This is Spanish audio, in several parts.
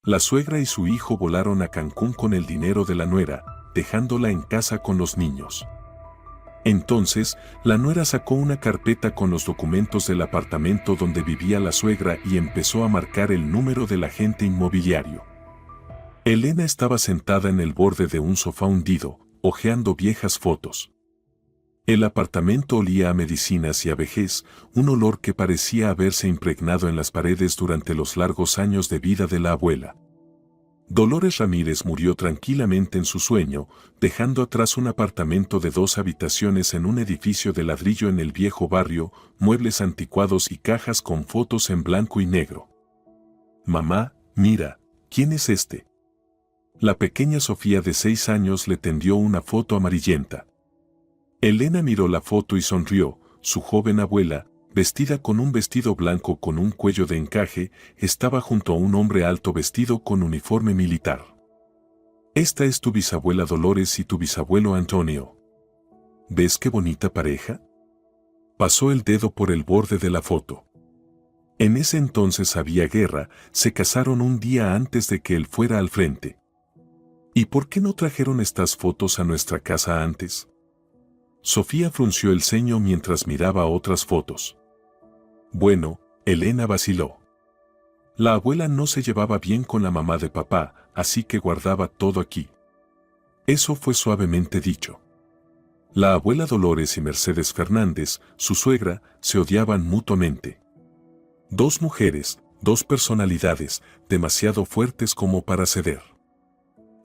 La suegra y su hijo volaron a Cancún con el dinero de la nuera, dejándola en casa con los niños. Entonces, la nuera sacó una carpeta con los documentos del apartamento donde vivía la suegra y empezó a marcar el número del agente inmobiliario. Elena estaba sentada en el borde de un sofá hundido, hojeando viejas fotos. El apartamento olía a medicinas y a vejez, un olor que parecía haberse impregnado en las paredes durante los largos años de vida de la abuela. Dolores Ramírez murió tranquilamente en su sueño, dejando atrás un apartamento de 2 habitaciones en un edificio de ladrillo en el viejo barrio, muebles anticuados y cajas con fotos en blanco y negro. «Mamá, mira, ¿quién es este?». La pequeña Sofía de 6 años le tendió una foto amarillenta. Elena miró la foto y sonrió. Su joven abuela, vestida con un vestido blanco con un cuello de encaje, estaba junto a un hombre alto vestido con uniforme militar. «Esta es tu bisabuela Dolores y tu bisabuelo Antonio. ¿Ves qué bonita pareja?». Pasó el dedo por el borde de la foto. En ese entonces había guerra, se casaron un día antes de que él fuera al frente. «¿Y por qué no trajeron estas fotos a nuestra casa antes?». Sofía frunció el ceño mientras miraba otras fotos. Bueno, Elena vaciló. La abuela no se llevaba bien con la mamá de papá, así que guardaba todo aquí. Eso fue suavemente dicho. La abuela Dolores y Mercedes Fernández, su suegra, se odiaban mutuamente. 2 mujeres, 2 personalidades, demasiado fuertes como para ceder.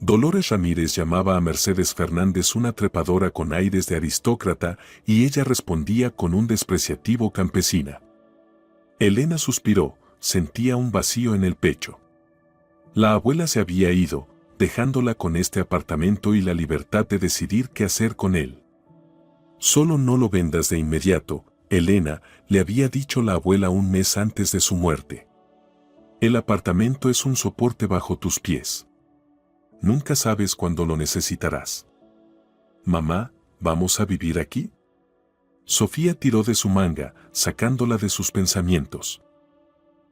Dolores Ramírez llamaba a Mercedes Fernández una trepadora con aires de aristócrata y ella respondía con un despreciativo campesina. Elena suspiró, sentía un vacío en el pecho. La abuela se había ido, dejándola con este apartamento y la libertad de decidir qué hacer con él. «Solo no lo vendas de inmediato», Elena, le había dicho la abuela un mes antes de su muerte. «El apartamento es un soporte bajo tus pies. Nunca sabes cuándo lo necesitarás». «Mamá, ¿vamos a vivir aquí?». Sofía tiró de su manga, sacándola de sus pensamientos.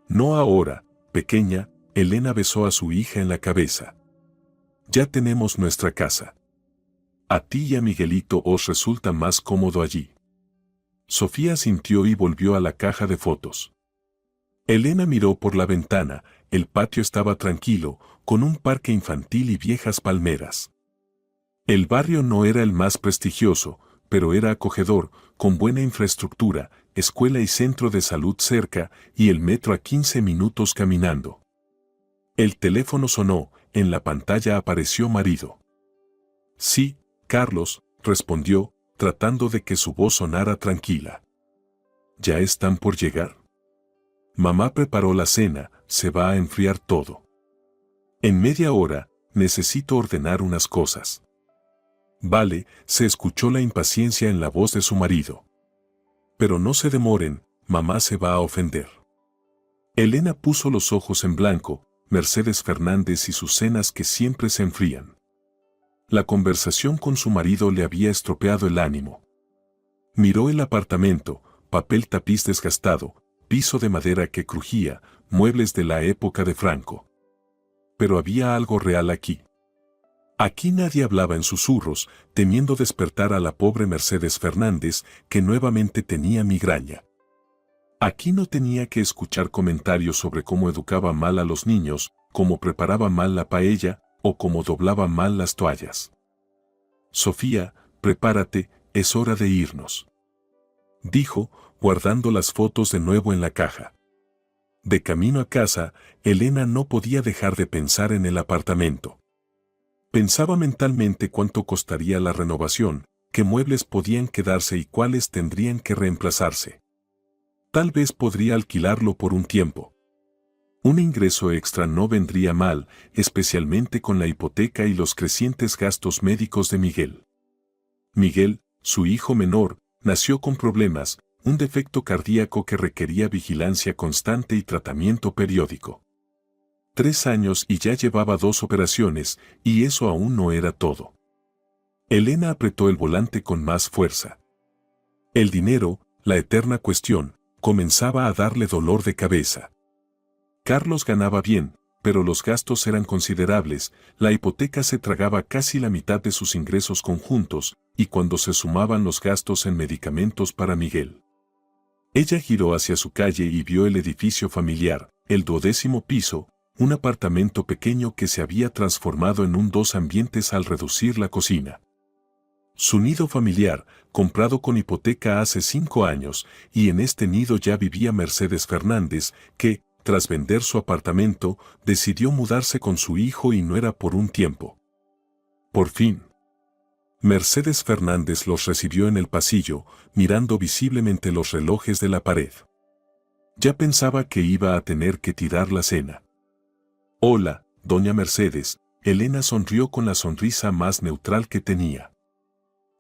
«No ahora, pequeña», Elena besó a su hija en la cabeza. «Ya tenemos nuestra casa. A ti y a Miguelito os resulta más cómodo allí». Sofía asintió y volvió a la caja de fotos. Elena miró por la ventana, el patio estaba tranquilo, con un parque infantil y viejas palmeras. El barrio no era el más prestigioso, pero era acogedor, con buena infraestructura, escuela y centro de salud cerca, y el metro a 15 minutos caminando. El teléfono sonó, en la pantalla apareció marido. «Sí, Carlos», respondió, tratando de que su voz sonara tranquila. «¿Ya están por llegar?». «Mamá preparó la cena, se va a enfriar todo. En media hora, necesito ordenar unas cosas». «Vale», se escuchó la impaciencia en la voz de su marido. «Pero no se demoren, mamá se va a ofender». Elena puso los ojos en blanco, Mercedes Fernández y sus cenas que siempre se enfrían. La conversación con su marido le había estropeado el ánimo. Miró el apartamento, papel tapiz desgastado, piso de madera que crujía, muebles de la época de Franco. Pero había algo real aquí. Aquí nadie hablaba en susurros, temiendo despertar a la pobre Mercedes Fernández, que nuevamente tenía migraña. Aquí no tenía que escuchar comentarios sobre cómo educaba mal a los niños, cómo preparaba mal la paella, o cómo doblaba mal las toallas. «Sofía, prepárate, es hora de irnos», dijo, guardando las fotos de nuevo en la caja. De camino a casa, Elena no podía dejar de pensar en el apartamento. Pensaba mentalmente cuánto costaría la renovación, qué muebles podían quedarse y cuáles tendrían que reemplazarse. Tal vez podría alquilarlo por un tiempo. Un ingreso extra no vendría mal, especialmente con la hipoteca y los crecientes gastos médicos de Miguel. Miguel, su hijo menor, nació con problemas, un defecto cardíaco que requería vigilancia constante y tratamiento periódico. 3 años y ya llevaba 2 operaciones, y eso aún no era todo. Elena apretó el volante con más fuerza. El dinero, la eterna cuestión, comenzaba a darle dolor de cabeza. Carlos ganaba bien, pero los gastos eran considerables, la hipoteca se tragaba casi la mitad de sus ingresos conjuntos, y cuando se sumaban los gastos en medicamentos para Miguel. Ella giró hacia su calle y vio el edificio familiar, el 12º piso, un apartamento pequeño que se había transformado en un 2 ambientes al reducir la cocina. Su nido familiar, comprado con hipoteca hace 5 años, y en este nido ya vivía Mercedes Fernández, que, tras vender su apartamento, decidió mudarse con su hijo y nuera por un tiempo. Por fin. Mercedes Fernández los recibió en el pasillo, mirando visiblemente los relojes de la pared. Ya pensaba que iba a tener que tirar la cena. Hola, doña Mercedes, Elena sonrió con la sonrisa más neutral que tenía.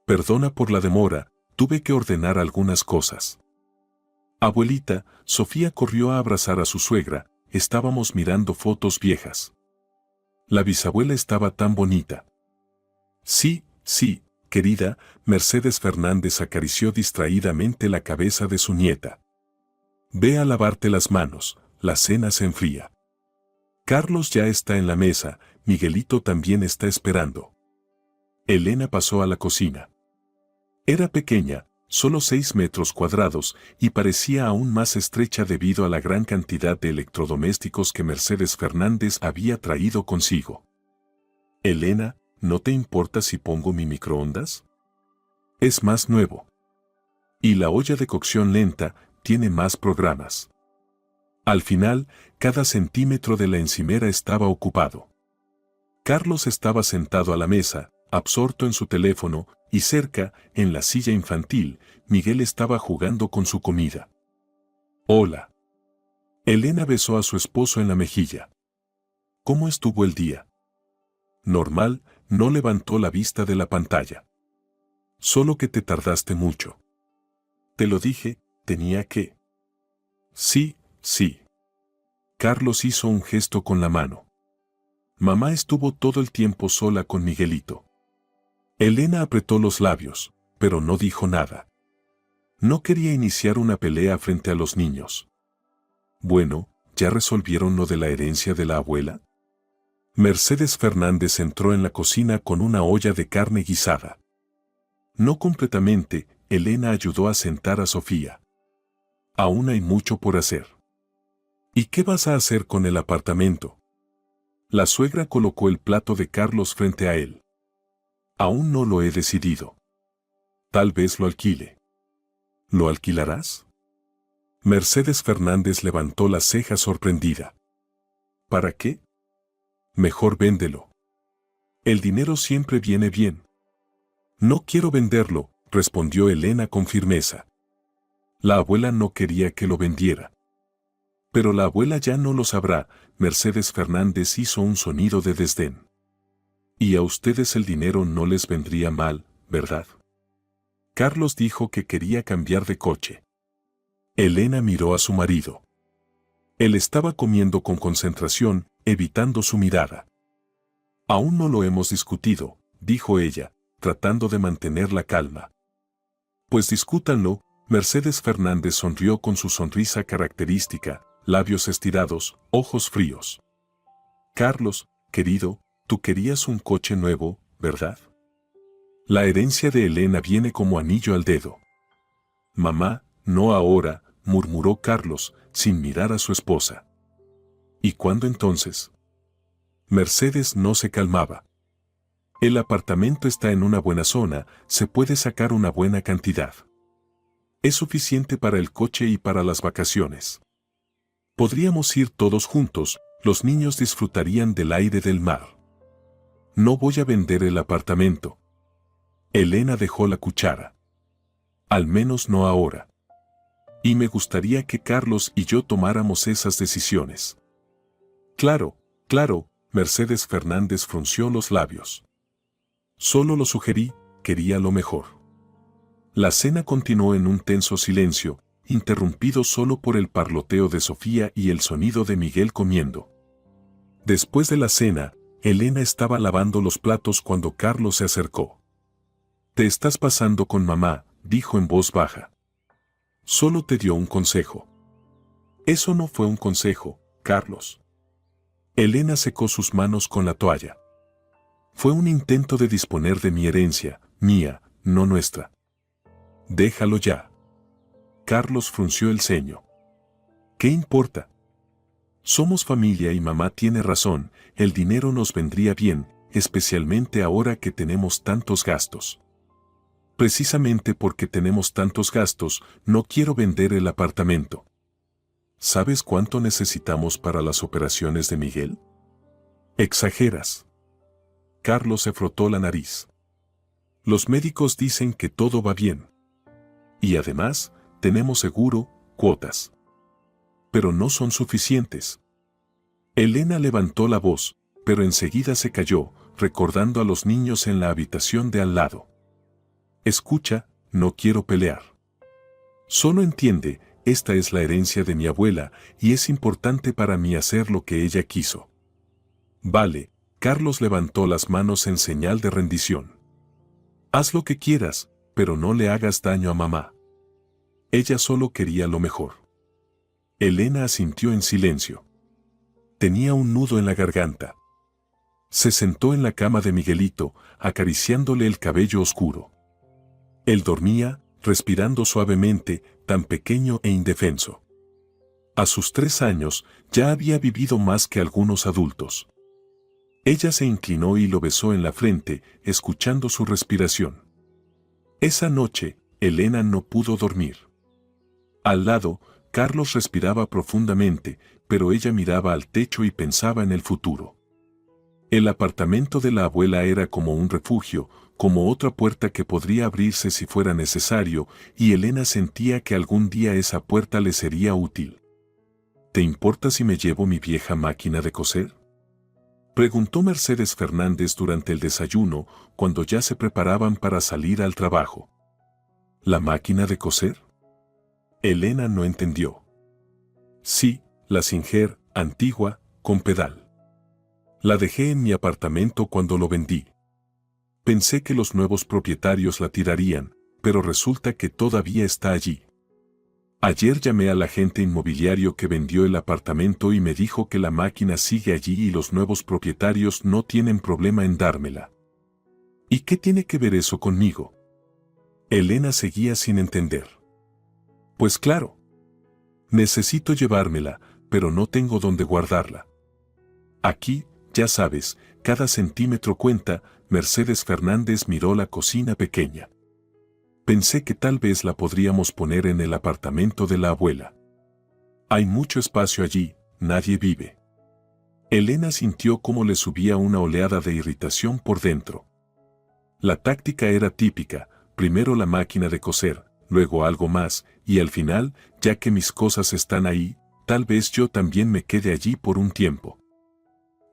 Perdona por la demora, tuve que ordenar algunas cosas. Abuelita, Sofía corrió a abrazar a su suegra, estábamos mirando fotos viejas. La bisabuela estaba tan bonita. Sí, sí, querida, Mercedes Fernández acarició distraídamente la cabeza de su nieta. Ve a lavarte las manos, la cena se enfría. Carlos ya está en la mesa, Miguelito también está esperando. Elena pasó a la cocina. Era pequeña, solo 6 metros cuadrados, y parecía aún más estrecha debido a la gran cantidad de electrodomésticos que Mercedes Fernández había traído consigo. Elena, ¿no te importa si pongo mi microondas? Es más nuevo. Y la olla de cocción lenta tiene más programas. Al final, cada centímetro de la encimera estaba ocupado. Carlos estaba sentado a la mesa, absorto en su teléfono, y cerca, en la silla infantil, Miguel estaba jugando con su comida. Hola. Elena besó a su esposo en la mejilla. ¿Cómo estuvo el día? Normal, no levantó la vista de la pantalla. Solo que te tardaste mucho. Te lo dije, tenía que. Sí, sí. Carlos hizo un gesto con la mano. Mamá estuvo todo el tiempo sola con Miguelito. Elena apretó los labios, pero no dijo nada. No quería iniciar una pelea frente a los niños. Bueno, ¿ya resolvieron lo de la herencia de la abuela? Mercedes Fernández entró en la cocina con una olla de carne guisada. No completamente, Elena ayudó a sentar a Sofía. Aún hay mucho por hacer. ¿Y qué vas a hacer con el apartamento? La suegra colocó el plato de Carlos frente a él. Aún no lo he decidido. Tal vez lo alquile. ¿Lo alquilarás? Mercedes Fernández levantó la ceja sorprendida. ¿Para qué? Mejor véndelo. El dinero siempre viene bien. No quiero venderlo, respondió Elena con firmeza. La abuela no quería que lo vendiera. Pero la abuela ya no lo sabrá, Mercedes Fernández hizo un sonido de desdén. Y a ustedes el dinero no les vendría mal, ¿verdad? Carlos dijo que quería cambiar de coche. Elena miró a su marido. Él estaba comiendo con concentración, evitando su mirada. Aún no lo hemos discutido, dijo ella, tratando de mantener la calma. Pues discútanlo, Mercedes Fernández sonrió con su sonrisa característica, labios estirados, ojos fríos. Carlos, querido, tú querías un coche nuevo, ¿verdad? La herencia de Elena viene como anillo al dedo. Mamá, no ahora, murmuró Carlos, sin mirar a su esposa. ¿Y cuándo entonces? Mercedes no se calmaba. El apartamento está en una buena zona, se puede sacar una buena cantidad. Es suficiente para el coche y para las vacaciones. Podríamos ir todos juntos, los niños disfrutarían del aire del mar. No voy a vender el apartamento. Elena dejó la cuchara. Al menos no ahora. Y me gustaría que Carlos y yo tomáramos esas decisiones. Claro, claro, Mercedes Fernández frunció los labios. Solo lo sugerí, quería lo mejor. La cena continuó en un tenso silencio, interrumpido solo por el parloteo de Sofía y el sonido de Miguel comiendo. Después de la cena, Elena estaba lavando los platos cuando Carlos se acercó. Te estás pasando con mamá, dijo en voz baja. Solo te dio un consejo. Eso no fue un consejo, Carlos. Elena secó sus manos con la toalla. Fue un intento de disponer de mi herencia, mía, no nuestra. Déjalo ya. Carlos frunció el ceño. ¿Qué importa? Somos familia y mamá tiene razón, el dinero nos vendría bien, especialmente ahora que tenemos tantos gastos. Precisamente porque tenemos tantos gastos, no quiero vender el apartamento. ¿Sabes cuánto necesitamos para las operaciones de Miguel? Exageras. Carlos se frotó la nariz. Los médicos dicen que todo va bien. Y además, tenemos seguro, cuotas. Pero no son suficientes. Elena levantó la voz, pero enseguida se calló, recordando a los niños en la habitación de al lado. Escucha, no quiero pelear. Solo entiende, esta es la herencia de mi abuela y es importante para mí hacer lo que ella quiso. Vale, Carlos levantó las manos en señal de rendición. Haz lo que quieras, pero no le hagas daño a mamá. Ella solo quería lo mejor. Elena asintió en silencio. Tenía un nudo en la garganta. Se sentó en la cama de Miguelito, acariciándole el cabello oscuro. Él dormía, respirando suavemente, tan pequeño e indefenso. A sus 3 años, ya había vivido más que algunos adultos. Ella se inclinó y lo besó en la frente, escuchando su respiración. Esa noche, Elena no pudo dormir. Al lado, Carlos respiraba profundamente, pero ella miraba al techo y pensaba en el futuro. El apartamento de la abuela era como un refugio, como otra puerta que podría abrirse si fuera necesario, y Elena sentía que algún día esa puerta le sería útil. ¿Te importa si me llevo mi vieja máquina de coser?, preguntó Mercedes Fernández durante el desayuno, cuando ya se preparaban para salir al trabajo. ¿La máquina de coser? Elena no entendió. Sí, la Singer, antigua, con pedal. La dejé en mi apartamento cuando lo vendí. Pensé que los nuevos propietarios la tirarían, pero resulta que todavía está allí. Ayer llamé al agente inmobiliario que vendió el apartamento y me dijo que la máquina sigue allí y los nuevos propietarios no tienen problema en dármela. ¿Y qué tiene que ver eso conmigo? Elena seguía sin entender. Pues claro. Necesito llevármela, pero no tengo dónde guardarla. Aquí, ya sabes, cada centímetro cuenta. Mercedes Fernández miró la cocina pequeña. Pensé que tal vez la podríamos poner en el apartamento de la abuela. Hay mucho espacio allí, nadie vive. Elena sintió cómo le subía una oleada de irritación por dentro. La táctica era típica, primero la máquina de coser, luego algo más, y al final, ya que mis cosas están ahí, tal vez yo también me quede allí por un tiempo.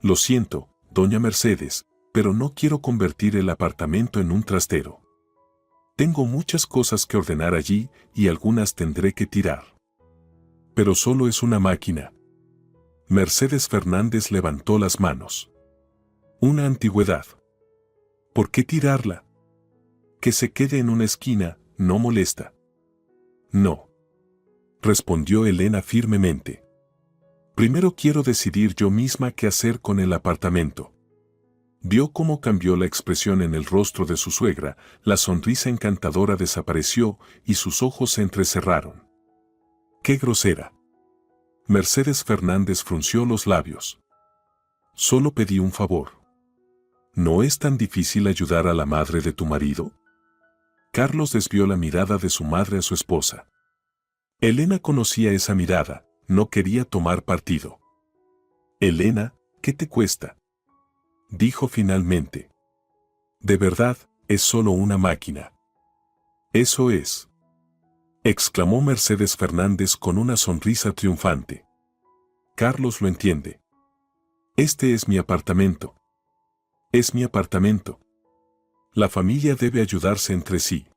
Lo siento, doña Mercedes, pero no quiero convertir el apartamento en un trastero. Tengo muchas cosas que ordenar allí y algunas tendré que tirar. Pero solo es una máquina. Mercedes Fernández levantó las manos. Una antigüedad. ¿Por qué tirarla? Que se quede en una esquina, no molesta. No. Respondió Elena firmemente. Primero quiero decidir yo misma qué hacer con el apartamento. Vio cómo cambió la expresión en el rostro de su suegra, la sonrisa encantadora desapareció y sus ojos se entrecerraron. ¡Qué grosera! Mercedes Fernández frunció los labios. Solo pedí un favor. ¿No es tan difícil ayudar a la madre de tu marido? Carlos desvió la mirada de su madre a su esposa. Elena conocía esa mirada, no quería tomar partido. Elena, ¿qué te cuesta?, dijo finalmente. De verdad, es solo una máquina. Eso es, exclamó Mercedes Fernández con una sonrisa triunfante. Carlos lo entiende. Este es mi apartamento. Es mi apartamento. La familia debe ayudarse entre sí.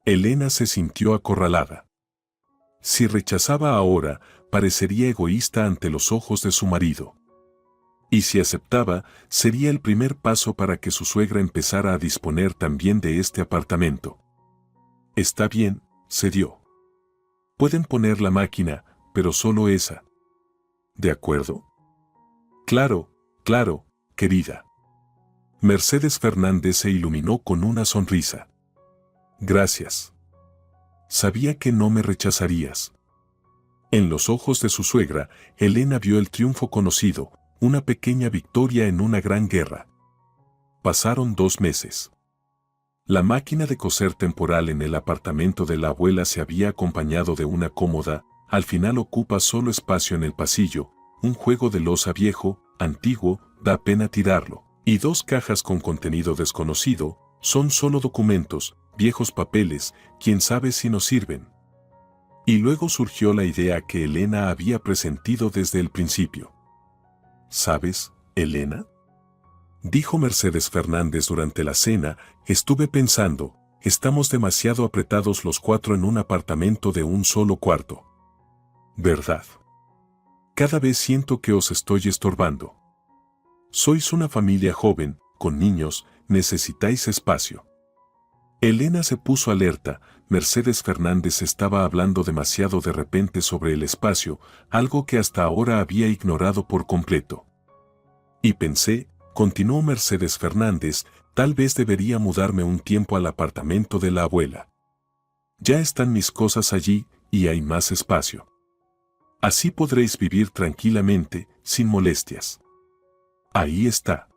Elena se sintió acorralada. Si rechazaba ahora, parecería egoísta ante los ojos de su marido. Y si aceptaba, sería el primer paso para que su suegra empezara a disponer también de este apartamento. Está bien, cedió. Pueden poner la máquina, pero solo esa. ¿De acuerdo? Claro, claro, querida. Mercedes Fernández se iluminó con una sonrisa. Gracias. Sabía que no me rechazarías. En los ojos de su suegra, Elena vio el triunfo conocido, una pequeña victoria en una gran guerra. Pasaron 2 meses. La máquina de coser temporal en el apartamento de la abuela se había acompañado de una cómoda, al final ocupa solo espacio en el pasillo, un juego de loza viejo, antiguo, da pena tirarlo, y 2 cajas con contenido desconocido, son solo documentos, viejos papeles, quién sabe si nos sirven. Y luego surgió la idea que Elena había presentido desde el principio. ¿Sabes, Elena?, dijo Mercedes Fernández durante la cena, estuve pensando, estamos demasiado apretados los 4 en un apartamento de un solo cuarto. ¿Verdad? Cada vez siento que os estoy estorbando. Sois una familia joven, con niños, necesitáis espacio. Elena se puso alerta, Mercedes Fernández estaba hablando demasiado de repente sobre el espacio, algo que hasta ahora había ignorado por completo. Y pensé, continuó Mercedes Fernández, tal vez debería mudarme un tiempo al apartamento de la abuela. Ya están mis cosas allí, y hay más espacio. Así podréis vivir tranquilamente, sin molestias. Ahí está.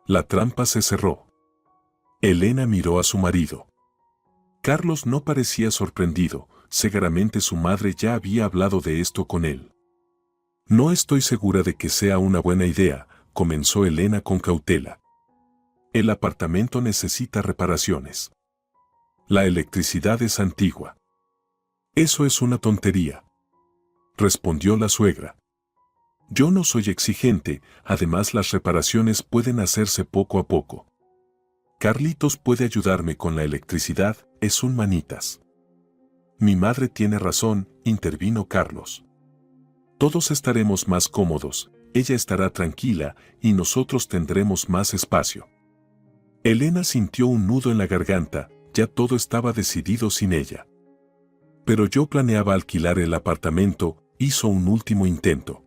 La trampa se cerró. Elena miró a su marido. Carlos no parecía sorprendido, seguramente su madre ya había hablado de esto con él. No estoy segura de que sea una buena idea, comenzó Elena con cautela. El apartamento necesita reparaciones. La electricidad es antigua. Eso es una tontería, respondió la suegra. Yo no soy exigente, además las reparaciones pueden hacerse poco a poco. Carlitos puede ayudarme con la electricidad, es un manitas. Mi madre tiene razón, intervino Carlos. Todos estaremos más cómodos, ella estará tranquila y nosotros tendremos más espacio. Elena sintió un nudo en la garganta, ya todo estaba decidido sin ella. Pero yo planeaba alquilar el apartamento, hizo un último intento.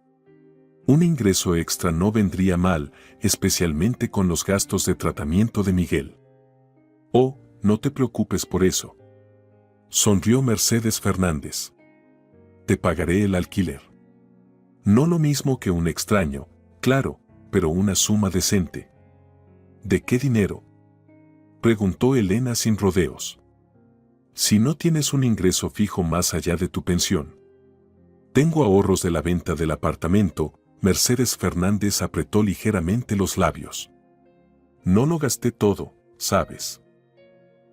Un ingreso extra no vendría mal, especialmente con los gastos de tratamiento de Miguel. Oh, no te preocupes por eso. Sonrió Mercedes Fernández. Te pagaré el alquiler. No lo mismo que un extraño, claro, pero una suma decente. ¿De qué dinero?, preguntó Elena sin rodeos. Si no tienes un ingreso fijo más allá de tu pensión. Tengo ahorros de la venta del apartamento. Mercedes Fernández apretó ligeramente los labios. No lo gasté todo, ¿sabes?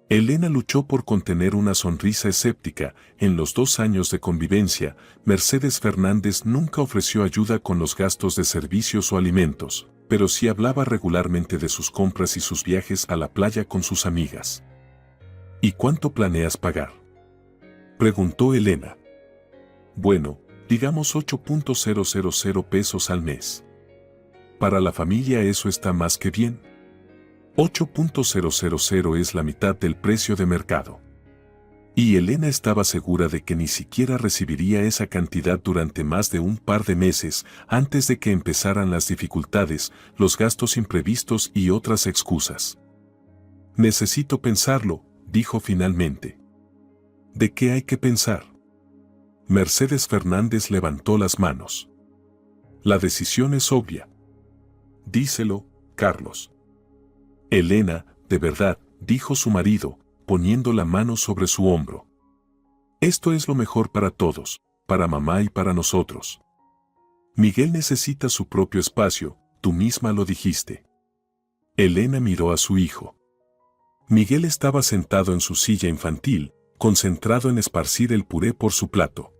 Elena luchó por contener una sonrisa escéptica. En los 2 años de convivencia, Mercedes Fernández nunca ofreció ayuda con los gastos de servicios o alimentos, pero sí hablaba regularmente de sus compras y sus viajes a la playa con sus amigas. ¿Y cuánto planeas pagar?, preguntó Elena. Bueno, digamos 8.000 pesos al mes. Para la familia eso está más que bien. 8.000 es la mitad del precio de mercado. Y Elena estaba segura de que ni siquiera recibiría esa cantidad durante más de un par de meses antes de que empezaran las dificultades, los gastos imprevistos y otras excusas. Necesito pensarlo, dijo finalmente. ¿De qué hay que pensar? Mercedes Fernández levantó las manos. La decisión es obvia. Díselo, Carlos. Elena, de verdad, dijo su marido, poniendo la mano sobre su hombro. Esto es lo mejor para todos, para mamá y para nosotros. Miguel necesita su propio espacio, tú misma lo dijiste. Elena miró a su hijo. Miguel estaba sentado en su silla infantil, concentrado en esparcir el puré por su plato.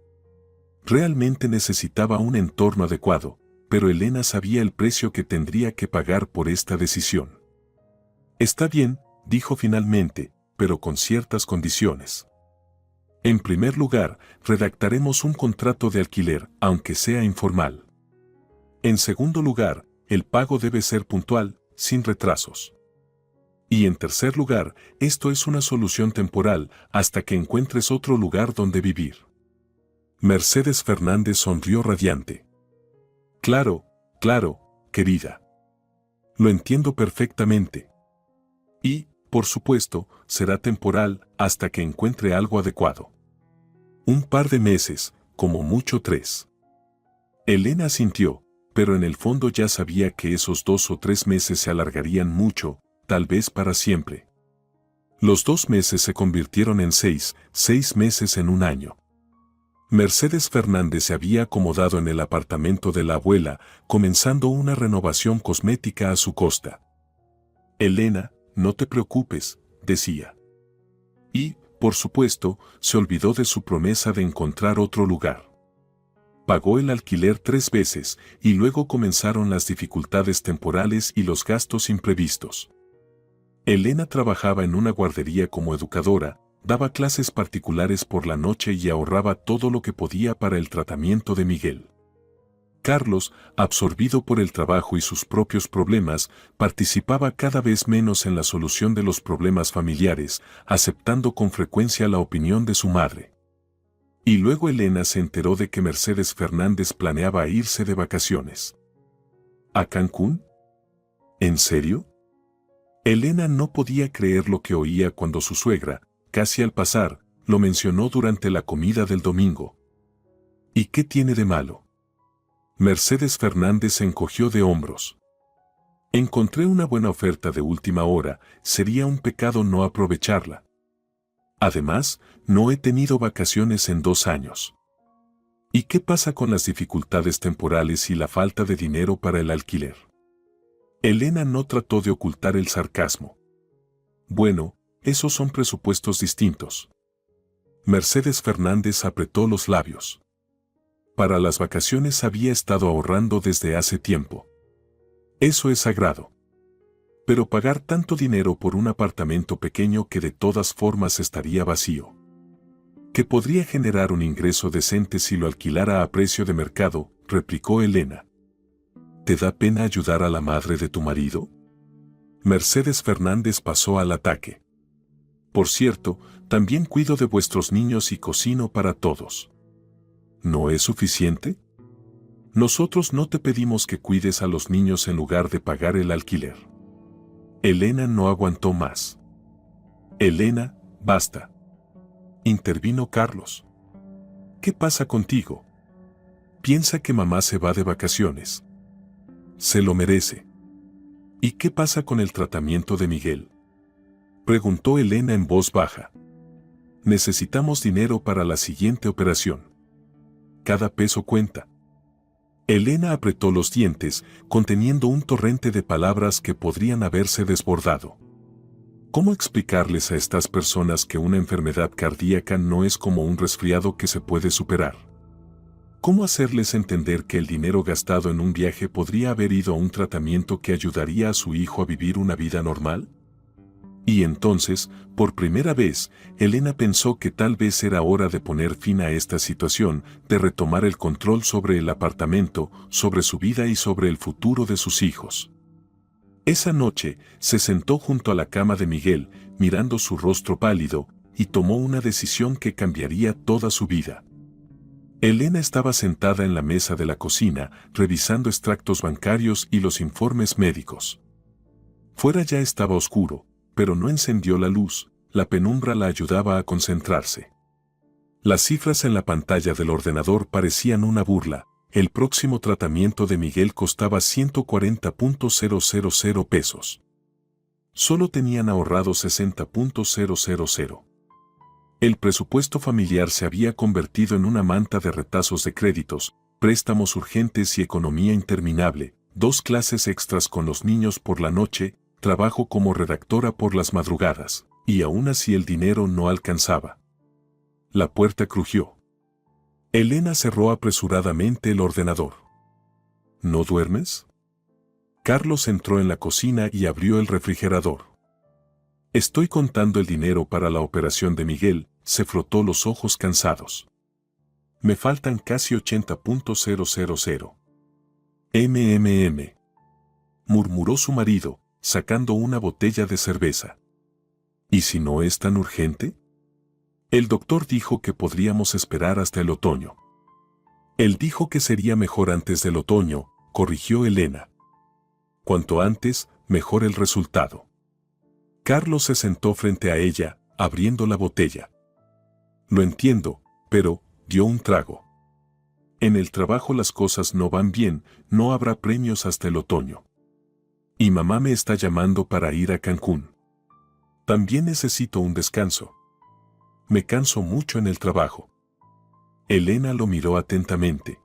Realmente necesitaba un entorno adecuado, pero Elena sabía el precio que tendría que pagar por esta decisión. Está bien, dijo finalmente, pero con ciertas condiciones. En primer lugar, redactaremos un contrato de alquiler, aunque sea informal. En segundo lugar, el pago debe ser puntual, sin retrasos. Y en tercer lugar, esto es una solución temporal, hasta que encuentres otro lugar donde vivir. Mercedes Fernández sonrió radiante. Claro, claro, querida. Lo entiendo perfectamente. Y, por supuesto, será temporal hasta que encuentre algo adecuado. Un par de meses, como mucho 3. Elena asintió, pero en el fondo ya sabía que esos 2 o 3 meses se alargarían mucho, tal vez para siempre. Los 2 meses se convirtieron en 6 meses en un año. Mercedes Fernández se había acomodado en el apartamento de la abuela, comenzando una renovación cosmética a su costa. Elena, no te preocupes, decía. Y, por supuesto, se olvidó de su promesa de encontrar otro lugar. Pagó el alquiler 3 veces y luego comenzaron las dificultades temporales y los gastos imprevistos. Elena trabajaba en una guardería como educadora, daba clases particulares por la noche y ahorraba todo lo que podía para el tratamiento de Miguel. Carlos, absorbido por el trabajo y sus propios problemas, participaba cada vez menos en la solución de los problemas familiares, aceptando con frecuencia la opinión de su madre. Y luego Elena se enteró de que Mercedes Fernández planeaba irse de vacaciones. ¿A Cancún? ¿En serio? Elena no podía creer lo que oía cuando su suegra, casi al pasar, lo mencionó durante la comida del domingo. ¿Y qué tiene de malo? Mercedes Fernández se encogió de hombros. Encontré una buena oferta de última hora, sería un pecado no aprovecharla. Además, no he tenido vacaciones en 2 años. ¿Y qué pasa con las dificultades temporales y la falta de dinero para el alquiler? Elena no trató de ocultar el sarcasmo. Bueno, esos son presupuestos distintos. Mercedes Fernández apretó los labios. Para las vacaciones había estado ahorrando desde hace tiempo. Eso es sagrado. Pero pagar tanto dinero por un apartamento pequeño que de todas formas estaría vacío, que podría generar un ingreso decente si lo alquilara a precio de mercado, replicó Elena. ¿Te da pena ayudar a la madre de tu marido? Mercedes Fernández pasó al ataque. Por cierto, también cuido de vuestros niños y cocino para todos. ¿No es suficiente? Nosotros no te pedimos que cuides a los niños en lugar de pagar el alquiler. Elena no aguantó más. Elena, basta. Intervino Carlos. ¿Qué pasa contigo? Piensa que mamá se va de vacaciones. Se lo merece. ¿Y qué pasa con el tratamiento de Miguel? Preguntó Elena en voz baja. Necesitamos dinero para la siguiente operación. Cada peso cuenta. Elena apretó los dientes, conteniendo un torrente de palabras que podrían haberse desbordado. ¿Cómo explicarles a estas personas que una enfermedad cardíaca no es como un resfriado que se puede superar? ¿Cómo hacerles entender que el dinero gastado en un viaje podría haber ido a un tratamiento que ayudaría a su hijo a vivir una vida normal? Y entonces, por primera vez, Elena pensó que tal vez era hora de poner fin a esta situación, de retomar el control sobre el apartamento, sobre su vida y sobre el futuro de sus hijos. Esa noche, se sentó junto a la cama de Miguel, mirando su rostro pálido, y tomó una decisión que cambiaría toda su vida. Elena estaba sentada en la mesa de la cocina, revisando extractos bancarios y los informes médicos. Fuera ya estaba oscuro, pero no encendió la luz, la penumbra la ayudaba a concentrarse. Las cifras en la pantalla del ordenador parecían una burla. El próximo tratamiento de Miguel costaba 140.000 pesos. Solo tenían ahorrado 60.000. El presupuesto familiar se había convertido en una manta de retazos de créditos, préstamos urgentes y economía interminable, 2 clases extras con los niños por la noche, trabajo como redactora por las madrugadas, y aún así el dinero no alcanzaba. La puerta crujió. Elena cerró apresuradamente el ordenador. ¿No duermes? Carlos entró en la cocina y abrió el refrigerador. Estoy contando el dinero para la operación de Miguel, se frotó los ojos cansados. Me faltan casi 80.000. Murmuró su marido, sacando una botella de cerveza. ¿Y si no es tan urgente? El doctor dijo que podríamos esperar hasta el otoño. Él dijo que sería mejor antes del otoño, corrigió Elena. Cuanto antes, mejor el resultado. Carlos se sentó frente a ella, abriendo la botella. Lo entiendo, pero, dio un trago. En el trabajo las cosas no van bien, no habrá premios hasta el otoño. Y mamá me está llamando para ir a Cancún. También necesito un descanso. Me canso mucho en el trabajo. Elena lo miró atentamente.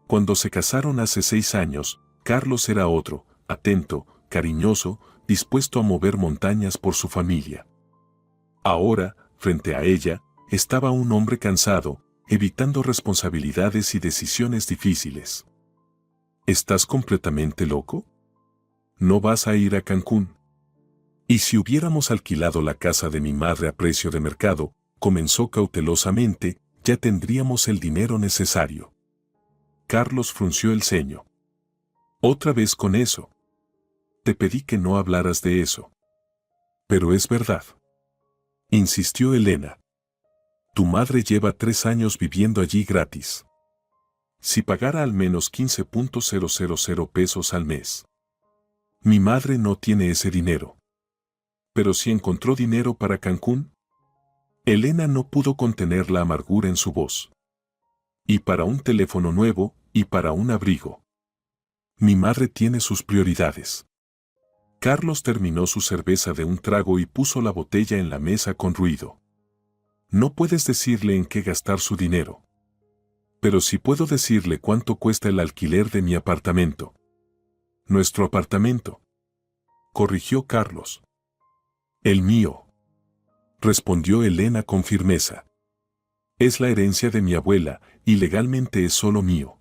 Cuando se casaron hace 6 años, Carlos era otro, atento, cariñoso, dispuesto a mover montañas por su familia. Ahora, frente a ella, estaba un hombre cansado, evitando responsabilidades y decisiones difíciles. ¿Estás completamente loco? ¿No vas a ir a Cancún? ¿Y si hubiéramos alquilado la casa de mi madre a precio de mercado? Comenzó cautelosamente, ya tendríamos el dinero necesario. Carlos frunció el ceño. Otra vez con eso. Te pedí que no hablaras de eso. Pero es verdad. Insistió Elena. Tu madre lleva 3 años viviendo allí gratis. Si pagara al menos 15.000 pesos al mes. Mi madre no tiene ese dinero. Pero si encontró dinero para Cancún. Elena no pudo contener la amargura en su voz. Y para un teléfono nuevo, y para un abrigo. Mi madre tiene sus prioridades. Carlos terminó su cerveza de un trago y puso la botella en la mesa con ruido. No puedes decirle en qué gastar su dinero. Pero sí puedo decirle cuánto cuesta el alquiler de mi apartamento. Nuestro apartamento. Corrigió Carlos. El mío. Respondió Elena con firmeza. Es la herencia de mi abuela, y legalmente es solo mío.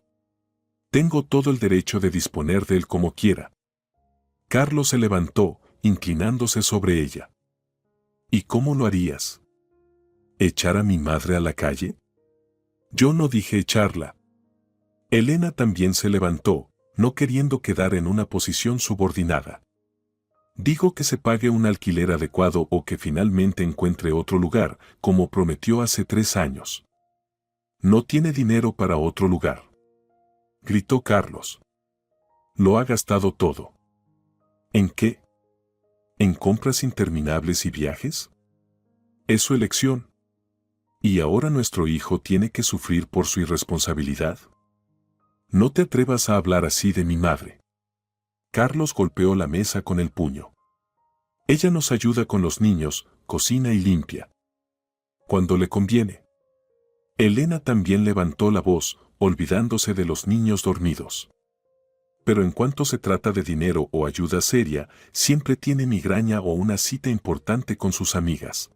Tengo todo el derecho de disponer de él como quiera. Carlos se levantó, inclinándose sobre ella. ¿Y cómo lo harías? ¿Echar a mi madre a la calle? Yo no dije echarla. Elena también se levantó, no queriendo quedar en una posición subordinada. Digo que se pague un alquiler adecuado o que finalmente encuentre otro lugar, como prometió hace 3 años. No tiene dinero para otro lugar. Gritó Carlos. Lo ha gastado todo. ¿En qué? ¿En compras interminables y viajes? Es su elección. ¿Y ahora nuestro hijo tiene que sufrir por su irresponsabilidad? No te atrevas a hablar así de mi madre. Carlos golpeó la mesa con el puño. Ella nos ayuda con los niños, cocina y limpia. Cuando le conviene. Elena también levantó la voz, olvidándose de los niños dormidos. Pero en cuanto se trata de dinero o ayuda seria, siempre tiene migraña o una cita importante con sus amigas.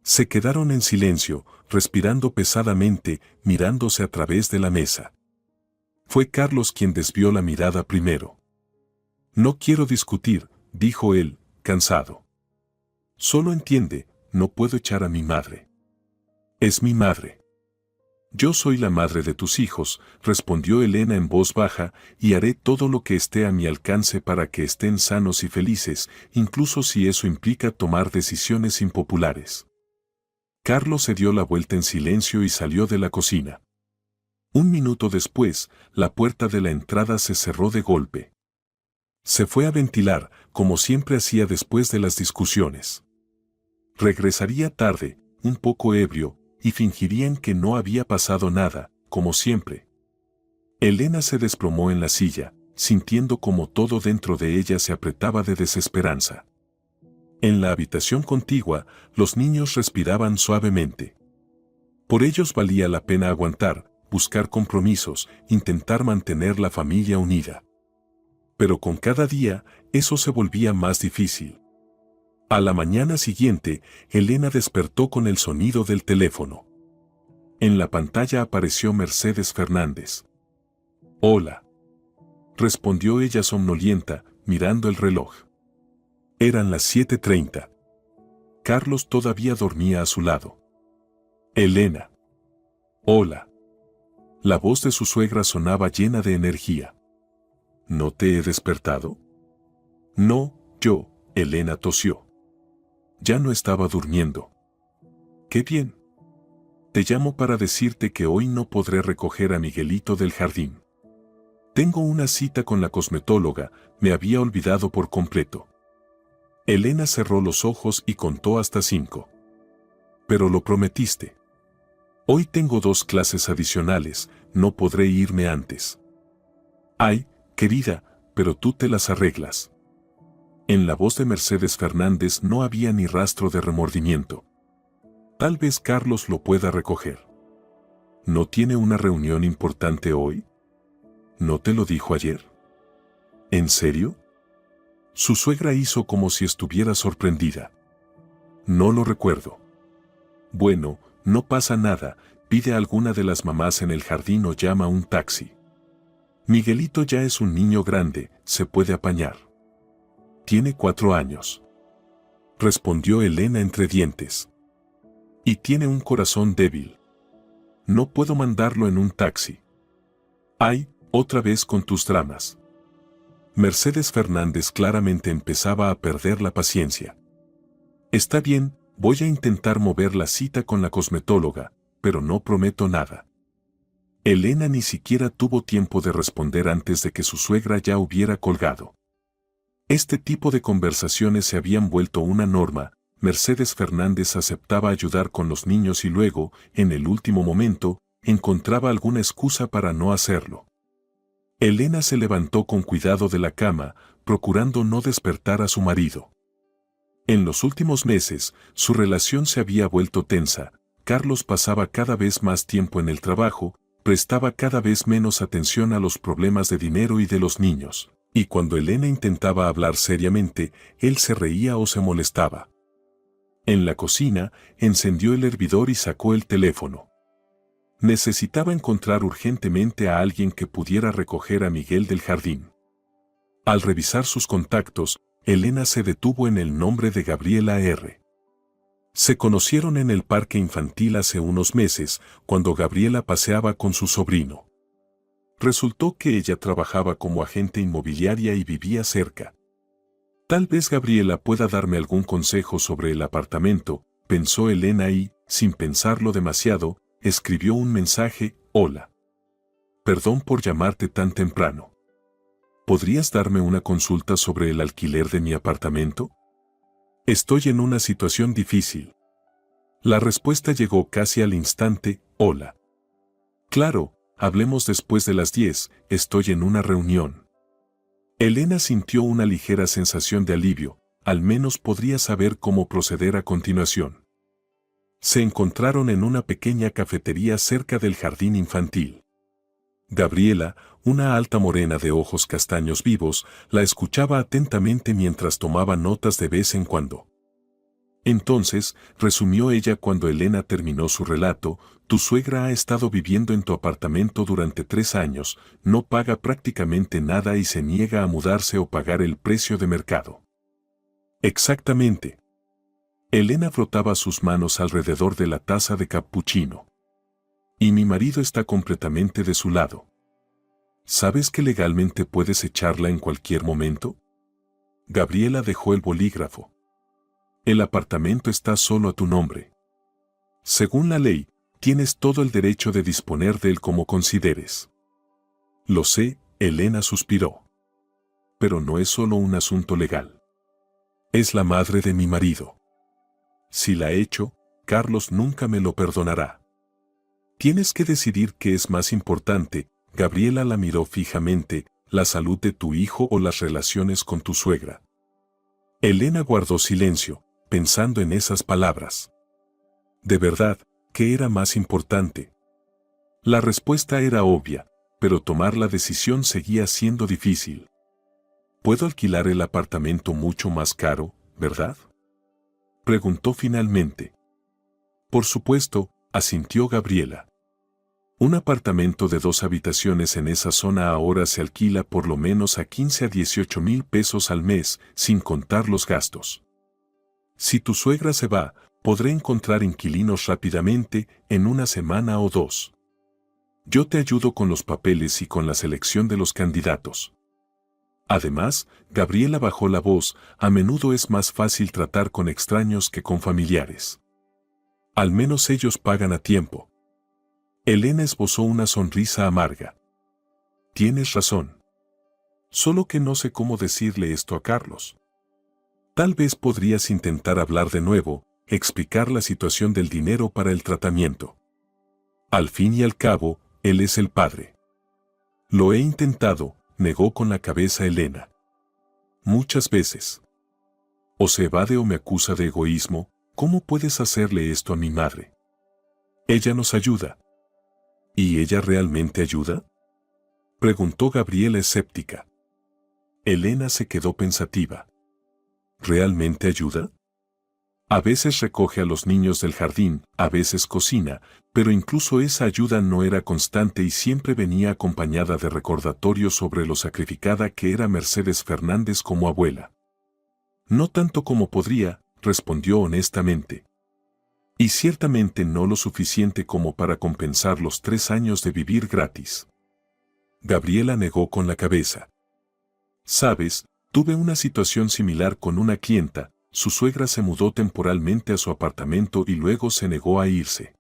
Se quedaron en silencio, respirando pesadamente, mirándose a través de la mesa. Fue Carlos quien desvió la mirada primero. No quiero discutir, dijo él, cansado. Solo entiende, no puedo echar a mi madre. Es mi madre. Yo soy la madre de tus hijos, respondió Elena en voz baja, y haré todo lo que esté a mi alcance para que estén sanos y felices, incluso si eso implica tomar decisiones impopulares. Carlos se dio la vuelta en silencio y salió de la cocina. Un minuto después, la puerta de la entrada se cerró de golpe. Se fue a ventilar, como siempre hacía después de las discusiones. Regresaría tarde, un poco ebrio, y fingirían que no había pasado nada, como siempre. Elena se desplomó en la silla, sintiendo como todo dentro de ella se apretaba de desesperanza. En la habitación contigua, los niños respiraban suavemente. Por ellos valía la pena aguantar, buscar compromisos, intentar mantener la familia unida. Pero con cada día, eso se volvía más difícil. A la mañana siguiente, Elena despertó con el sonido del teléfono. En la pantalla apareció Mercedes Fernández. «Hola», respondió ella somnolienta, mirando el reloj. Eran las 7:30. Carlos todavía dormía a su lado. «Elena». «Hola». La voz de su suegra sonaba llena de energía. «¿No te he despertado?» «No, Elena tosió. Ya no estaba durmiendo. «Qué bien. Te llamo para decirte que hoy no podré recoger a Miguelito del jardín. Tengo una cita con la cosmetóloga, me había olvidado por completo. Elena cerró los ojos y contó hasta 5. Pero lo prometiste. Hoy tengo 2 clases adicionales, no podré irme antes. Ay, querida, pero tú te las arreglas. En la voz de Mercedes Fernández no había ni rastro de remordimiento. Tal vez Carlos lo pueda recoger. ¿No tiene una reunión importante hoy? ¿No te lo dijo ayer? ¿En serio? Su suegra hizo como si estuviera sorprendida. No lo recuerdo. Bueno, no pasa nada, pide a alguna de las mamás en el jardín o llama un taxi. Miguelito ya es un niño grande, se puede apañar. Tiene 4 años. Respondió Elena entre dientes. Y tiene un corazón débil. No puedo mandarlo en un taxi. Ay, otra vez con tus dramas. Mercedes Fernández claramente empezaba a perder la paciencia. Está bien, voy a intentar mover la cita con la cosmetóloga, pero no prometo nada. Elena ni siquiera tuvo tiempo de responder antes de que su suegra ya hubiera colgado. Este tipo de conversaciones se habían vuelto una norma. Mercedes Fernández aceptaba ayudar con los niños y luego, en el último momento, encontraba alguna excusa para no hacerlo. Elena se levantó con cuidado de la cama, procurando no despertar a su marido. En los últimos meses, su relación se había vuelto tensa. Carlos pasaba cada vez más tiempo en el trabajo, prestaba cada vez menos atención a los problemas de dinero y de los niños, y cuando Elena intentaba hablar seriamente, él se reía o se molestaba. En la cocina, encendió el hervidor y sacó el teléfono. Necesitaba encontrar urgentemente a alguien que pudiera recoger a Miguel del jardín. Al revisar sus contactos, Elena se detuvo en el nombre de Gabriela R. Se conocieron en el parque infantil hace unos meses, cuando Gabriela paseaba con su sobrino. Resultó que ella trabajaba como agente inmobiliaria y vivía cerca. Tal vez Gabriela pueda darme algún consejo sobre el apartamento, pensó Elena y, sin pensarlo demasiado, escribió un mensaje: hola. Perdón por llamarte tan temprano. ¿Podrías darme una consulta sobre el alquiler de mi apartamento? Estoy en una situación difícil. La respuesta llegó casi al instante: hola. Claro, hablemos después de las 10, estoy en una reunión. Elena sintió una ligera sensación de alivio, al menos podría saber cómo proceder a continuación. Se encontraron en una pequeña cafetería cerca del jardín infantil. Gabriela, una alta morena de ojos castaños vivos, la escuchaba atentamente mientras tomaba notas de vez en cuando. Entonces, resumió ella cuando Elena terminó su relato: tu suegra ha estado viviendo en tu apartamento durante 3 años, no paga prácticamente nada y se niega a mudarse o pagar el precio de mercado. Exactamente. Elena frotaba sus manos alrededor de la taza de cappuccino. Y mi marido está completamente de su lado. ¿Sabes que legalmente puedes echarla en cualquier momento? Gabriela dejó el bolígrafo. El apartamento está solo a tu nombre. Según la ley, tienes todo el derecho de disponer de él como consideres. Lo sé, Elena suspiró. Pero no es solo un asunto legal. Es la madre de mi marido. Si la he hecho, Carlos nunca me lo perdonará. Tienes que decidir qué es más importante. Gabriela la miró fijamente: la salud de tu hijo o las relaciones con tu suegra. Elena guardó silencio, pensando en esas palabras. De verdad, ¿qué era más importante? La respuesta era obvia, pero tomar la decisión seguía siendo difícil. ¿Puedo alquilar el apartamento mucho más caro, verdad?, preguntó finalmente. Por supuesto, asintió Gabriela. Un apartamento de 2 habitaciones en esa zona ahora se alquila por lo menos a 15 a 18 mil pesos al mes, sin contar los gastos. Si tu suegra se va, podré encontrar inquilinos rápidamente, en una semana o 2. Yo te ayudo con los papeles y con la selección de los candidatos. Además, Gabriela bajó la voz: a menudo es más fácil tratar con extraños que con familiares. Al menos ellos pagan a tiempo. Elena esbozó una sonrisa amarga. Tienes razón. Solo que no sé cómo decirle esto a Carlos. Tal vez podrías intentar hablar de nuevo, explicar la situación del dinero para el tratamiento. Al fin y al cabo, él es el padre. Lo he intentado, negó con la cabeza Elena. Muchas veces. O se evade o me acusa de egoísmo. ¿Cómo puedes hacerle esto a mi madre? Ella nos ayuda. ¿Y ella realmente ayuda? Preguntó Gabriela escéptica. Elena se quedó pensativa. ¿Realmente ayuda? A veces recoge a los niños del jardín, a veces cocina, pero incluso esa ayuda no era constante y siempre venía acompañada de recordatorios sobre lo sacrificada que era Mercedes Fernández como abuela. No tanto como podría, respondió honestamente. Y ciertamente no lo suficiente como para compensar los 3 años de vivir gratis. Gabriela negó con la cabeza. Sabes, tuve una situación similar con una clienta. Su suegra se mudó temporalmente a su apartamento y luego se negó a irse.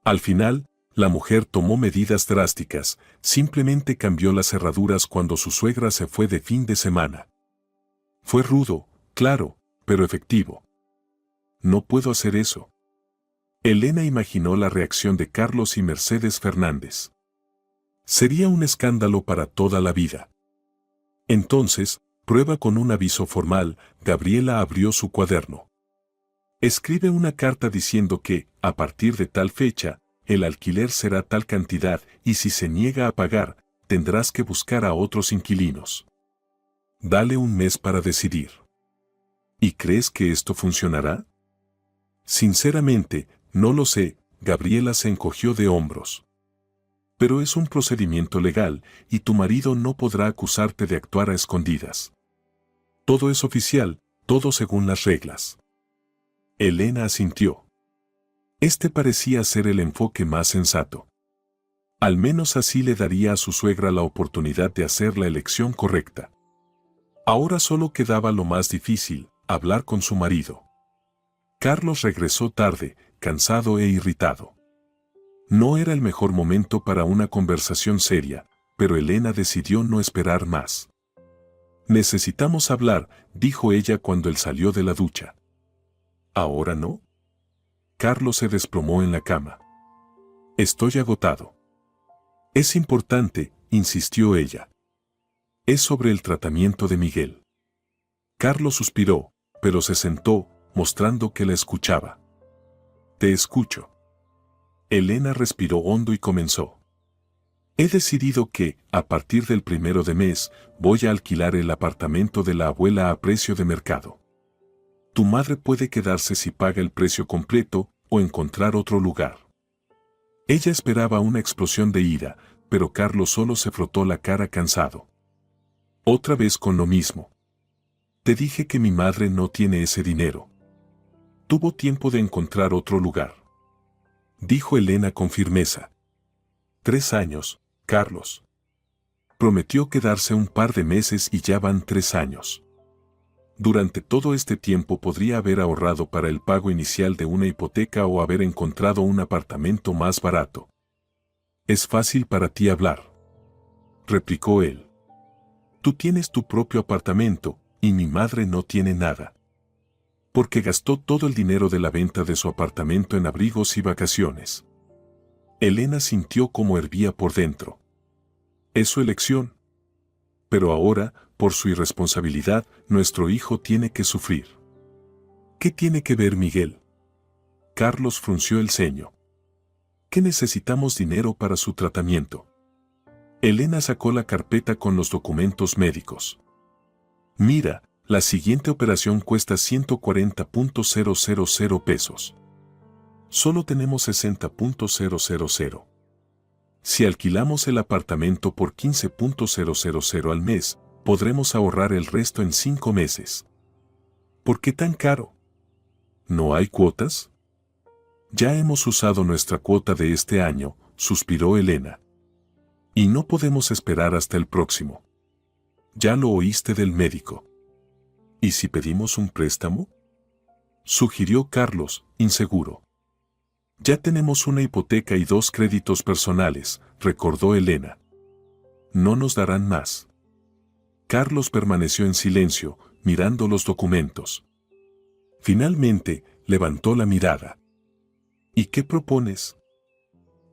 Al final, la mujer tomó medidas drásticas, simplemente cambió las cerraduras cuando su suegra se fue de fin de semana. Fue rudo, claro, pero efectivo. No puedo hacer eso. Elena imaginó la reacción de Carlos y Mercedes Fernández. Sería un escándalo para toda la vida. Entonces, prueba con un aviso formal. Gabriela abrió su cuaderno. Escribe una carta diciendo que, a partir de tal fecha, el alquiler será tal cantidad y si se niega a pagar, tendrás que buscar a otros inquilinos. Dale un mes para decidir. ¿Y crees que esto funcionará? Sinceramente, no lo sé. Gabriela se encogió de hombros. Pero es un procedimiento legal y tu marido no podrá acusarte de actuar a escondidas. Todo es oficial, todo según las reglas. Elena asintió. Este parecía ser el enfoque más sensato. Al menos así le daría a su suegra la oportunidad de hacer la elección correcta. Ahora solo quedaba lo más difícil, hablar con su marido. Carlos regresó tarde, cansado e irritado. No era el mejor momento para una conversación seria, pero Elena decidió no esperar más. Necesitamos hablar, dijo ella cuando él salió de la ducha. ¿Ahora no? Carlos se desplomó en la cama. Estoy agotado. Es importante, insistió ella. Es sobre el tratamiento de Miguel. Carlos suspiró, pero se sentó, mostrando que la escuchaba. Te escucho. Elena respiró hondo y comenzó. He decidido que, a partir del 1 de mes, voy a alquilar el apartamento de la abuela a precio de mercado. Tu madre puede quedarse si paga el precio completo o encontrar otro lugar. Ella esperaba una explosión de ira, pero Carlos solo se frotó la cara cansado. Otra vez con lo mismo. Te dije que mi madre no tiene ese dinero. Tuvo tiempo de encontrar otro lugar. Dijo Elena con firmeza. 3 años, Carlos. Prometió quedarse un par de meses y ya van 3 años. Durante todo este tiempo podría haber ahorrado para el pago inicial de una hipoteca o haber encontrado un apartamento más barato. Es fácil para ti hablar, replicó él. Tú tienes tu propio apartamento y mi madre no tiene nada. Porque gastó todo el dinero de la venta de su apartamento en abrigos y vacaciones. Elena sintió como hervía por dentro. Es su elección. Pero ahora, por su irresponsabilidad, nuestro hijo tiene que sufrir. ¿Qué tiene que ver Miguel? Carlos frunció el ceño. ¿Qué necesitamos dinero para su tratamiento? Elena sacó la carpeta con los documentos médicos. Mira, la siguiente operación cuesta 140.000 pesos. Solo tenemos 60.000. Si alquilamos el apartamento por 15.000 al mes, podremos ahorrar el resto en 5 meses. ¿Por qué tan caro? ¿No hay cuotas? Ya hemos usado nuestra cuota de este año, suspiró Elena. Y no podemos esperar hasta el próximo. Ya lo oíste del médico. ¿Y si pedimos un préstamo? Sugirió Carlos, inseguro. Ya tenemos una hipoteca y 2 créditos personales, recordó Elena. No nos darán más. Carlos permaneció en silencio, mirando los documentos. Finalmente, levantó la mirada. ¿Y qué propones?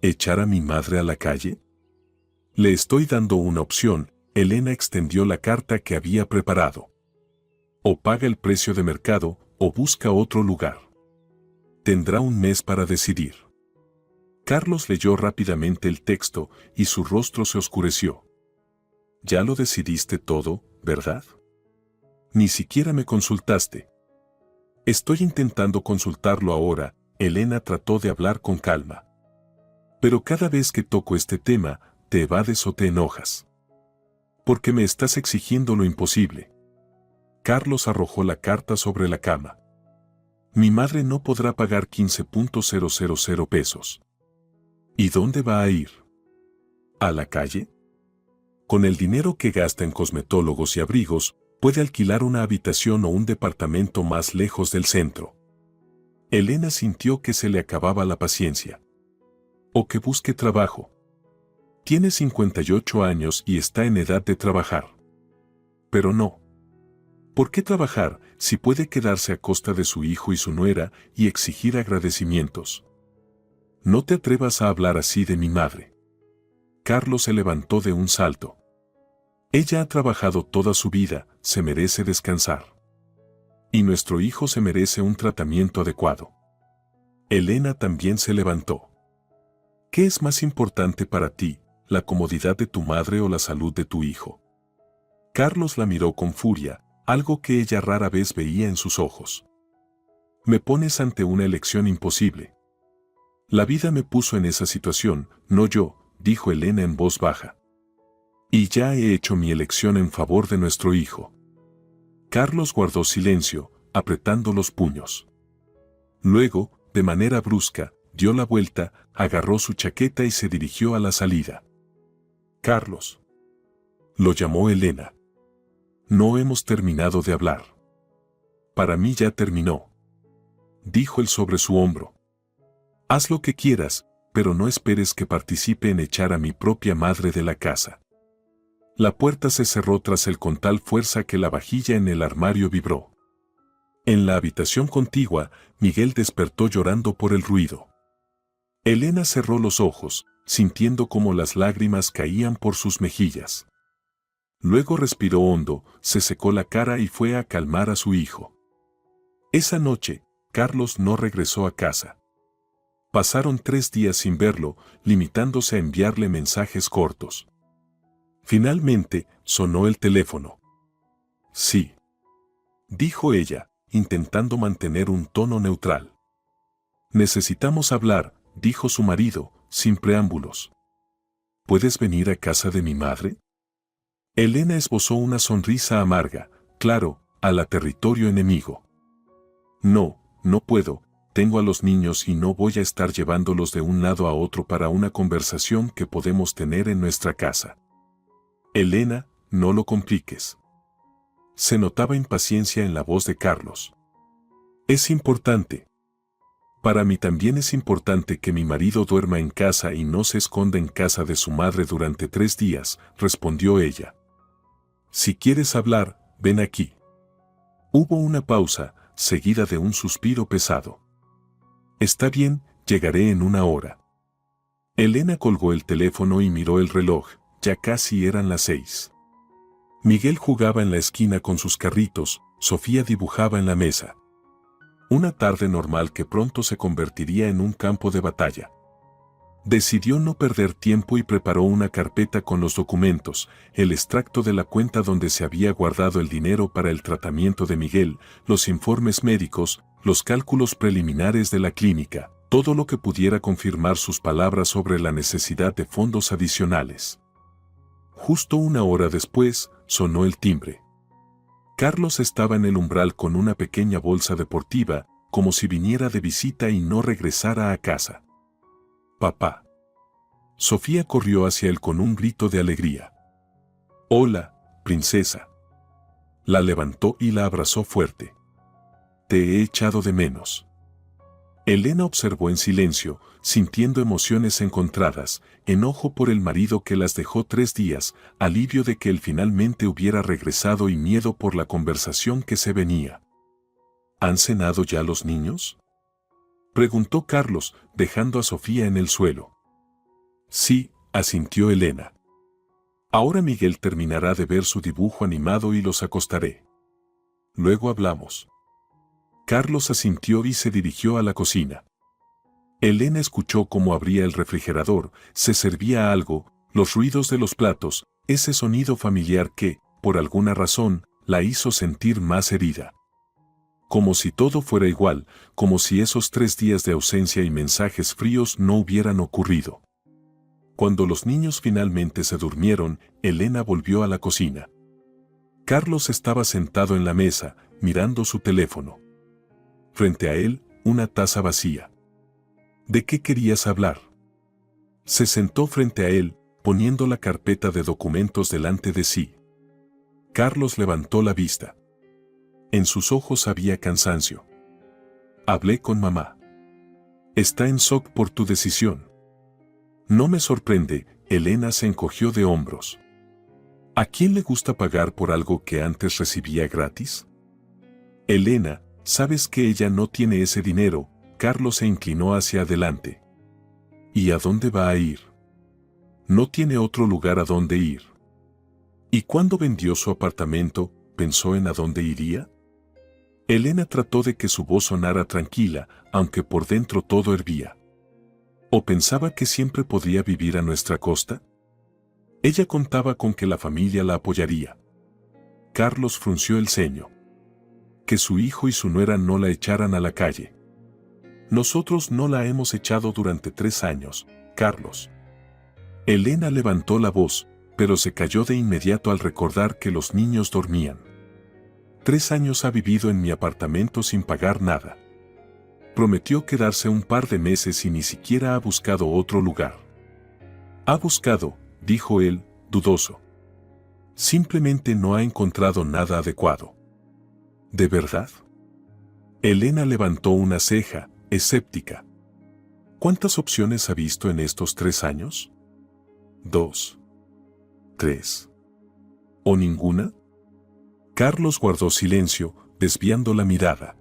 ¿Echar a mi madre a la calle? Le estoy dando una opción. Elena extendió la carta que había preparado. O paga el precio de mercado, o busca otro lugar. Tendrá un mes para decidir. Carlos leyó rápidamente el texto y su rostro se oscureció. Ya lo decidiste todo, ¿verdad? Ni siquiera me consultaste. Estoy intentando consultarlo ahora. Elena trató de hablar con calma. Pero cada vez que toco este tema, te evades o te enojas. Porque me estás exigiendo lo imposible. Carlos arrojó la carta sobre la cama. Mi madre no podrá pagar 15.000 pesos. ¿Y dónde va a ir? ¿A la calle? Con el dinero que gasta en cosmetólogos y abrigos, puede alquilar una habitación o un departamento más lejos del centro. Elena sintió que se le acababa la paciencia. O que busque trabajo. Tiene 58 años y está en edad de trabajar. Pero no. ¿Por qué trabajar si puede quedarse a costa de su hijo y su nuera y exigir agradecimientos? No te atrevas a hablar así de mi madre. Carlos se levantó de un salto. Ella ha trabajado toda su vida, se merece descansar. Y nuestro hijo se merece un tratamiento adecuado. Elena también se levantó. ¿Qué es más importante para ti, la comodidad de tu madre o la salud de tu hijo? Carlos la miró con furia, algo que ella rara vez veía en sus ojos. Me pones ante una elección imposible. La vida me puso en esa situación, no yo, dijo Elena en voz baja. Y ya he hecho mi elección en favor de nuestro hijo. Carlos guardó silencio, apretando los puños. Luego, de manera brusca, dio la vuelta, agarró su chaqueta y se dirigió a la salida. Carlos. Lo llamó Elena. No hemos terminado de hablar. Para mí ya terminó. Dijo él sobre su hombro. Haz lo que quieras, pero no esperes que participe en echar a mi propia madre de la casa. La puerta se cerró tras él con tal fuerza que la vajilla en el armario vibró. En la habitación contigua, Miguel despertó llorando por el ruido. Elena cerró los ojos, sintiendo cómo las lágrimas caían por sus mejillas. Luego respiró hondo, se secó la cara y fue a calmar a su hijo. Esa noche, Carlos no regresó a casa. Pasaron 3 días sin verlo, limitándose a enviarle mensajes cortos. Finalmente, sonó el teléfono. Sí. Dijo ella, intentando mantener un tono neutral. Necesitamos hablar, dijo su marido, sin preámbulos. ¿Puedes venir a casa de mi madre? Elena esbozó una sonrisa amarga, claro, a territorio enemigo. No, no puedo, tengo a los niños y no voy a estar llevándolos de un lado a otro para una conversación que podemos tener en nuestra casa. Elena, no lo compliques. Se notaba impaciencia en la voz de Carlos. Es importante. Para mí también es importante que mi marido duerma en casa y no se esconda en casa de su madre durante 3 días, respondió ella. Si quieres hablar, ven aquí. Hubo una pausa, seguida de un suspiro pesado. Está bien, llegaré en 1 hora. Elena colgó el teléfono y miró el reloj, ya casi eran las 6. Miguel jugaba en la esquina con sus carritos, Sofía dibujaba en la mesa. Una tarde normal que pronto se convertiría en un campo de batalla. Decidió no perder tiempo y preparó una carpeta con los documentos, el extracto de la cuenta donde se había guardado el dinero para el tratamiento de Miguel, los informes médicos, los cálculos preliminares de la clínica, todo lo que pudiera confirmar sus palabras sobre la necesidad de fondos adicionales. Justo 1 hora después, sonó el timbre. Carlos estaba en el umbral con una pequeña bolsa deportiva, como si viniera de visita y no regresara a casa. Papá. Sofía corrió hacia él con un grito de alegría. Hola, princesa. La levantó y la abrazó fuerte. Te he echado de menos. Elena observó en silencio, sintiendo emociones encontradas, enojo por el marido que las dejó 3 días, alivio de que él finalmente hubiera regresado y miedo por la conversación que se venía. ¿Han cenado ya los niños?, preguntó Carlos, dejando a Sofía en el suelo. Sí, asintió Elena. Ahora Miguel terminará de ver su dibujo animado y los acostaré. Luego hablamos. Carlos asintió y se dirigió a la cocina. Elena escuchó cómo abría el refrigerador, se servía algo, los ruidos de los platos, ese sonido familiar que, por alguna razón, la hizo sentir más herida. Como si todo fuera igual, como si esos 3 días de ausencia y mensajes fríos no hubieran ocurrido. Cuando los niños finalmente se durmieron, Elena volvió a la cocina. Carlos estaba sentado en la mesa, mirando su teléfono. Frente a él, una taza vacía. ¿De qué querías hablar? Se sentó frente a él, poniendo la carpeta de documentos delante de sí. Carlos levantó la vista. En sus ojos había cansancio. Hablé con mamá. Está en shock por tu decisión. No me sorprende, Elena se encogió de hombros. ¿A quién le gusta pagar por algo que antes recibía gratis? Elena, sabes que ella no tiene ese dinero. Carlos se inclinó hacia adelante. ¿Y a dónde va a ir? No tiene otro lugar a dónde ir. ¿Y cuando vendió su apartamento, pensó en a dónde iría? Elena trató de que su voz sonara tranquila, aunque por dentro todo hervía. ¿O pensaba que siempre podría vivir a nuestra costa? Ella contaba con que la familia la apoyaría. Carlos frunció el ceño. Que su hijo y su nuera no la echaran a la calle. Nosotros no la hemos echado durante 3 años, Carlos. Elena levantó la voz, pero se calló de inmediato al recordar que los niños dormían. 3 años ha vivido en mi apartamento sin pagar nada. Prometió quedarse un par de meses y ni siquiera ha buscado otro lugar. Ha buscado, dijo él, dudoso. Simplemente no ha encontrado nada adecuado. ¿De verdad? Elena levantó una ceja, escéptica. ¿Cuántas opciones ha visto en estos 3 años? 2. 3. ¿O ninguna? Carlos guardó silencio, desviando la mirada.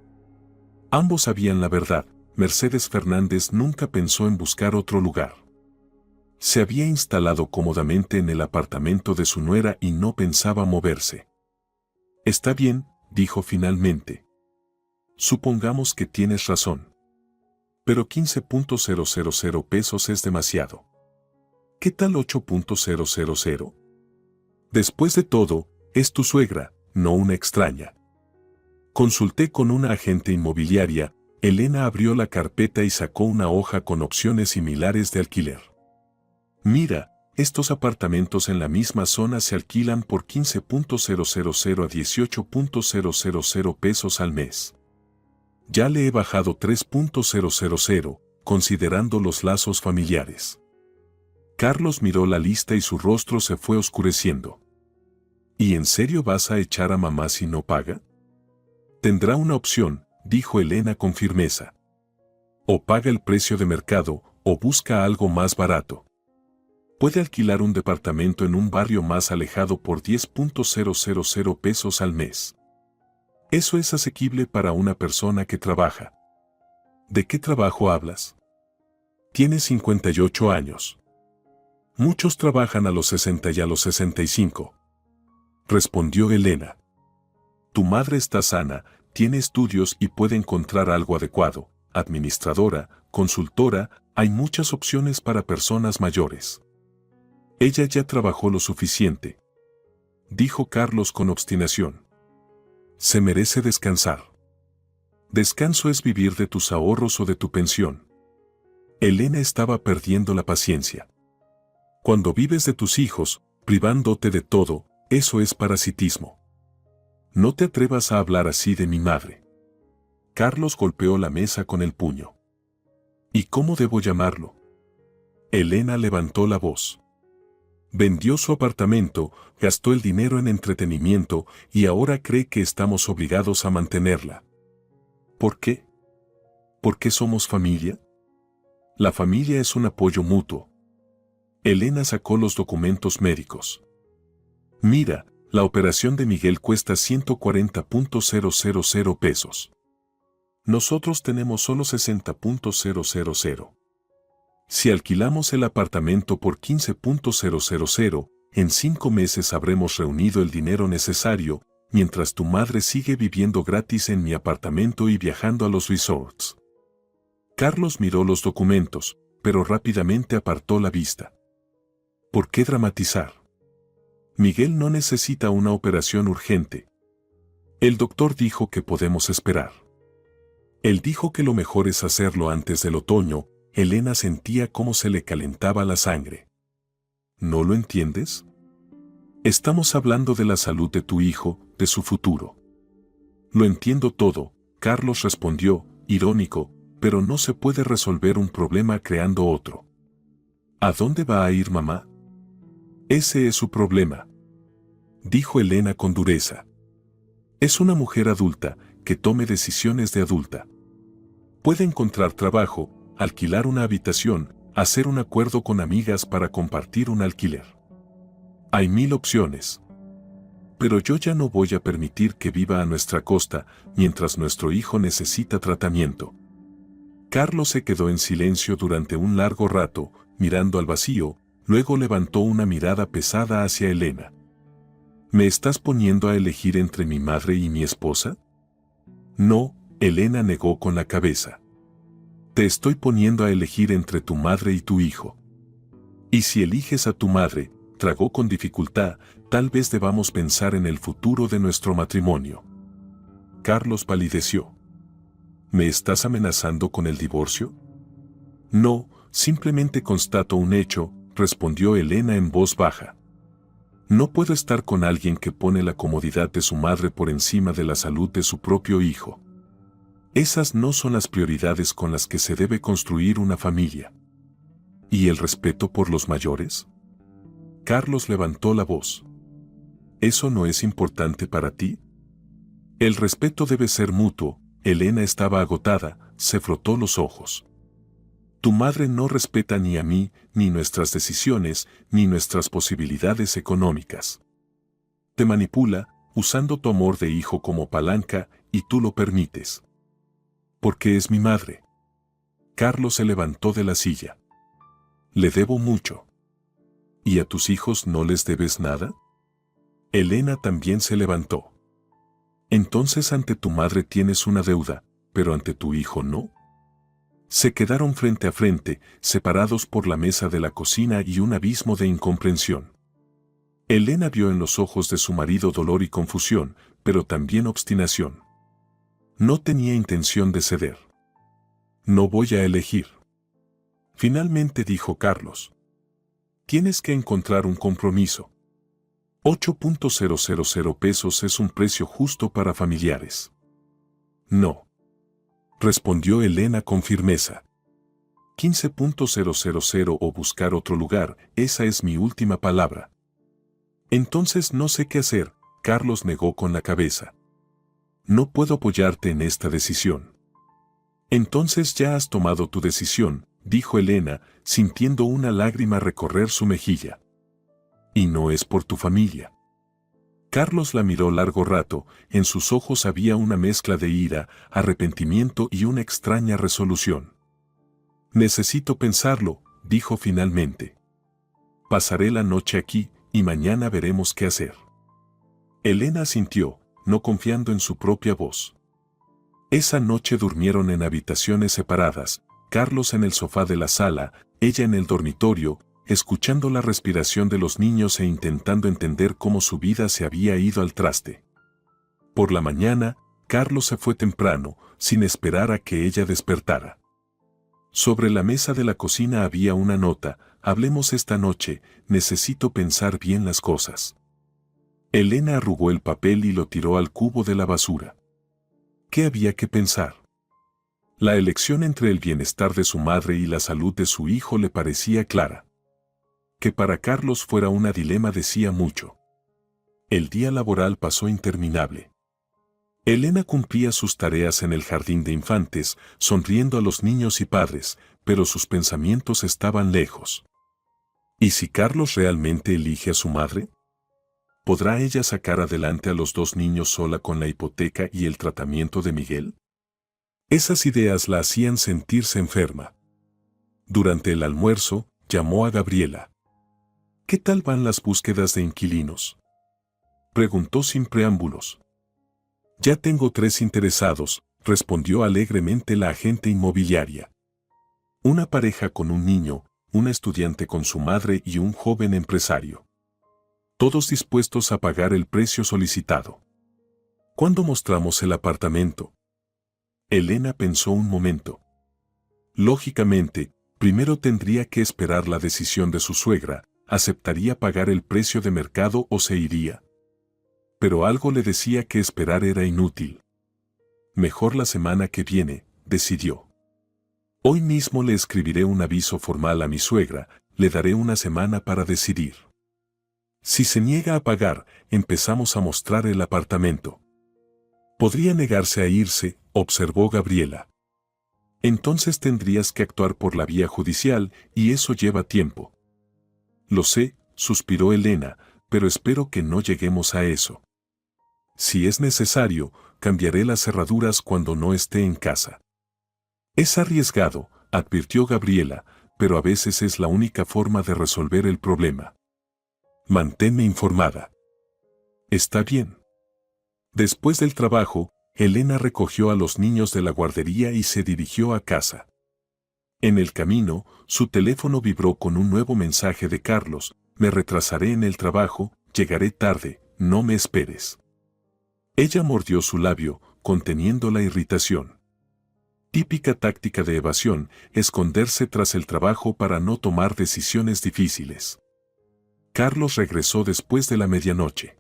Ambos sabían la verdad, Mercedes Fernández nunca pensó en buscar otro lugar. Se había instalado cómodamente en el apartamento de su nuera y no pensaba moverse. Está bien, dijo finalmente. Supongamos que tienes razón. Pero 15.000 pesos es demasiado. ¿Qué tal 8.000? Después de todo, es tu suegra, no una extraña. Consulté con una agente inmobiliaria. Elena abrió la carpeta y sacó una hoja con opciones similares de alquiler. Mira, estos apartamentos en la misma zona se alquilan por 15.000 a 18.000 pesos al mes. Ya le he bajado 3.000, considerando los lazos familiares. Carlos miró la lista y su rostro se fue oscureciendo. ¿Y en serio vas a echar a mamá si no paga? Tendrá una opción, dijo Elena con firmeza. O paga el precio de mercado, o busca algo más barato. Puede alquilar un departamento en un barrio más alejado por 10.000 pesos al mes. Eso es asequible para una persona que trabaja. ¿De qué trabajo hablas? Tiene 58 años. Muchos trabajan a los 60 y a los 65. Respondió Elena. Tu madre está sana, tiene estudios y puede encontrar algo adecuado. Administradora, consultora, hay muchas opciones para personas mayores. Ella ya trabajó lo suficiente, dijo Carlos con obstinación. Se merece descansar. Descanso es vivir de tus ahorros o de tu pensión. Elena estaba perdiendo la paciencia. Cuando vives de tus hijos, privándote de todo, eso es parasitismo. No te atrevas a hablar así de mi madre. Carlos golpeó la mesa con el puño. ¿Y cómo debo llamarlo? Elena levantó la voz. Vendió su apartamento, gastó el dinero en entretenimiento y ahora cree que estamos obligados a mantenerla. ¿Por qué? ¿Por qué somos familia? La familia es un apoyo mutuo. Elena sacó los documentos médicos. Mira, la operación de Miguel cuesta 140.000 pesos. Nosotros tenemos solo 60.000. Si alquilamos el apartamento por 15.000, en 5 meses habremos reunido el dinero necesario, mientras tu madre sigue viviendo gratis en mi apartamento y viajando a los resorts. Carlos miró los documentos, pero rápidamente apartó la vista. ¿Por qué dramatizar? Miguel no necesita una operación urgente. El doctor dijo que podemos esperar. Él dijo que lo mejor es hacerlo antes del otoño. Elena sentía cómo se le calentaba la sangre. ¿No lo entiendes? Estamos hablando de la salud de tu hijo, de su futuro. Lo entiendo todo, Carlos respondió, irónico, pero no se puede resolver un problema creando otro. ¿A dónde va a ir mamá? Ese es su problema, dijo Elena con dureza. Es una mujer adulta, que tome decisiones de adulta. Puede encontrar trabajo, alquilar una habitación, hacer un acuerdo con amigas para compartir un alquiler. Hay 1000 opciones. Pero yo ya no voy a permitir que viva a nuestra costa mientras nuestro hijo necesita tratamiento. Carlos se quedó en silencio durante un largo rato, mirando al vacío, luego levantó una mirada pesada hacia Elena. ¿Me estás poniendo a elegir entre mi madre y mi esposa? No, Elena negó con la cabeza. Te estoy poniendo a elegir entre tu madre y tu hijo. Y si eliges a tu madre, tragó con dificultad, tal vez debamos pensar en el futuro de nuestro matrimonio. Carlos palideció. ¿Me estás amenazando con el divorcio? No, simplemente constato un hecho, respondió Elena en voz baja. No puedo estar con alguien que pone la comodidad de su madre por encima de la salud de su propio hijo. Esas no son las prioridades con las que se debe construir una familia. ¿Y el respeto por los mayores? Carlos levantó la voz. ¿Eso no es importante para ti? El respeto debe ser mutuo. Elena estaba agotada, se frotó los ojos. Tu madre no respeta ni a mí, ni nuestras decisiones, ni nuestras posibilidades económicas. Te manipula, usando tu amor de hijo como palanca, y tú lo permites. Porque es mi madre. Carlos se levantó de la silla. Le debo mucho. ¿Y a tus hijos no les debes nada? Elena también se levantó. Entonces ante tu madre tienes una deuda, pero ante tu hijo no. Se quedaron frente a frente, separados por la mesa de la cocina y un abismo de incomprensión. Elena vio en los ojos de su marido dolor y confusión, pero también obstinación. No tenía intención de ceder. No voy a elegir. Finalmente dijo Carlos. Tienes que encontrar un compromiso. 8.000 pesos es un precio justo para familiares. No. Respondió Elena con firmeza. 15.000 o buscar otro lugar, esa es mi última palabra. Entonces no sé qué hacer, Carlos negó con la cabeza. No puedo apoyarte en esta decisión. Entonces ya has tomado tu decisión, dijo Elena, sintiendo una lágrima recorrer su mejilla. Y no es por tu familia. Carlos la miró largo rato, en sus ojos había una mezcla de ira, arrepentimiento y una extraña resolución. Necesito pensarlo, dijo finalmente. Pasaré la noche aquí, y mañana veremos qué hacer. Elena asintió, no confiando en su propia voz. Esa noche durmieron en habitaciones separadas, Carlos en el sofá de la sala, ella en el dormitorio, escuchando la respiración de los niños e intentando entender cómo su vida se había ido al traste. Por la mañana, Carlos se fue temprano, sin esperar a que ella despertara. Sobre la mesa de la cocina había una nota: hablemos esta noche, necesito pensar bien las cosas. Elena arrugó el papel y lo tiró al cubo de la basura. ¿Qué había que pensar? La elección entre el bienestar de su madre y la salud de su hijo le parecía clara. Que para Carlos fuera un dilema decía mucho. El día laboral pasó interminable. Elena cumplía sus tareas en el jardín de infantes, sonriendo a los niños y padres, pero sus pensamientos estaban lejos. ¿Y si Carlos realmente elige a su madre? ¿Podrá ella sacar adelante a los dos niños sola con la hipoteca y el tratamiento de Miguel? Esas ideas la hacían sentirse enferma. Durante el almuerzo, llamó a Gabriela. ¿Qué tal van las búsquedas de inquilinos?, preguntó sin preámbulos. Ya tengo 3 interesados, respondió alegremente la agente inmobiliaria. Una pareja con un niño, una estudiante con su madre y un joven empresario. Todos dispuestos a pagar el precio solicitado. ¿Cuándo mostramos el apartamento? Elena pensó un momento. Lógicamente, primero tendría que esperar la decisión de su suegra, aceptaría pagar el precio de mercado o se iría. Pero algo le decía que esperar era inútil. Mejor la semana que viene, decidió. Hoy mismo le escribiré un aviso formal a mi suegra, le daré una semana para decidir. Si se niega a pagar, empezamos a mostrar el apartamento. Podría negarse a irse, observó Gabriela. Entonces tendrías que actuar por la vía judicial, y eso lleva tiempo. Lo sé, suspiró Elena, pero espero que no lleguemos a eso. Si es necesario, cambiaré las cerraduras cuando no esté en casa. Es arriesgado, advirtió Gabriela, pero a veces es la única forma de resolver el problema. Manténme informada. Está bien. Después del trabajo, Elena recogió a los niños de la guardería y se dirigió a casa. En el camino, su teléfono vibró con un nuevo mensaje de Carlos: me retrasaré en el trabajo, llegaré tarde, no me esperes. Ella mordió su labio, conteniendo la irritación. Típica táctica de evasión, esconderse tras el trabajo para no tomar decisiones difíciles. Carlos regresó después de la medianoche.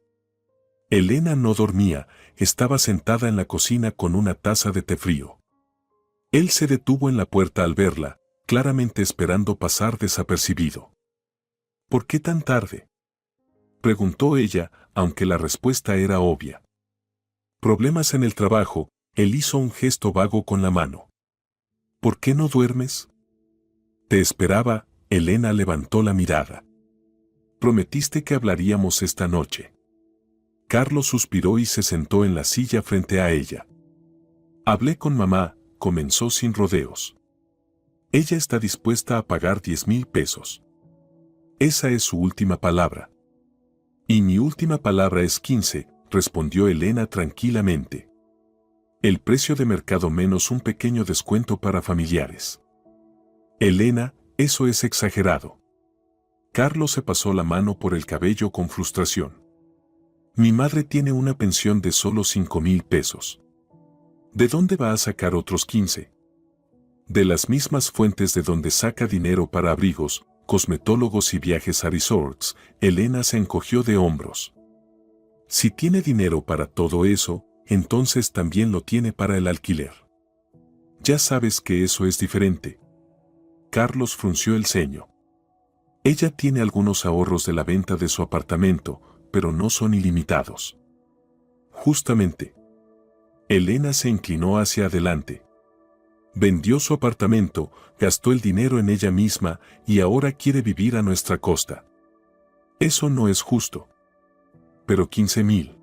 Elena no dormía, estaba sentada en la cocina con una taza de té frío. Él se detuvo en la puerta al verla, claramente esperando pasar desapercibido. ¿Por qué tan tarde?, preguntó ella, aunque la respuesta era obvia. Problemas en el trabajo. Él hizo un gesto vago con la mano. ¿Por qué no duermes? Te esperaba. Elena levantó la mirada. Prometiste que hablaríamos esta noche. Carlos suspiró y se sentó en la silla frente a ella. Hablé con mamá, comenzó sin rodeos. Ella está dispuesta a pagar 10,000 pesos. Esa es su última palabra. Y mi última palabra es 15, respondió Elena tranquilamente. El precio de mercado menos un pequeño descuento para familiares. Elena, eso es exagerado. Carlos se pasó la mano por el cabello con frustración. Mi madre tiene una pensión de solo 5,000 pesos. ¿De dónde va a sacar otros 15? De las mismas fuentes de donde saca dinero para abrigos, cosmetólogos y viajes a resorts. Elena se encogió de hombros. Si tiene dinero para todo eso, entonces también lo tiene para el alquiler. Ya sabes que eso es diferente. Carlos frunció el ceño. Ella tiene algunos ahorros de la venta de su apartamento, pero no son ilimitados. Justamente. Elena se inclinó hacia adelante. Vendió su apartamento, gastó el dinero en ella misma y ahora quiere vivir a nuestra costa. Eso no es justo. Pero 15,000.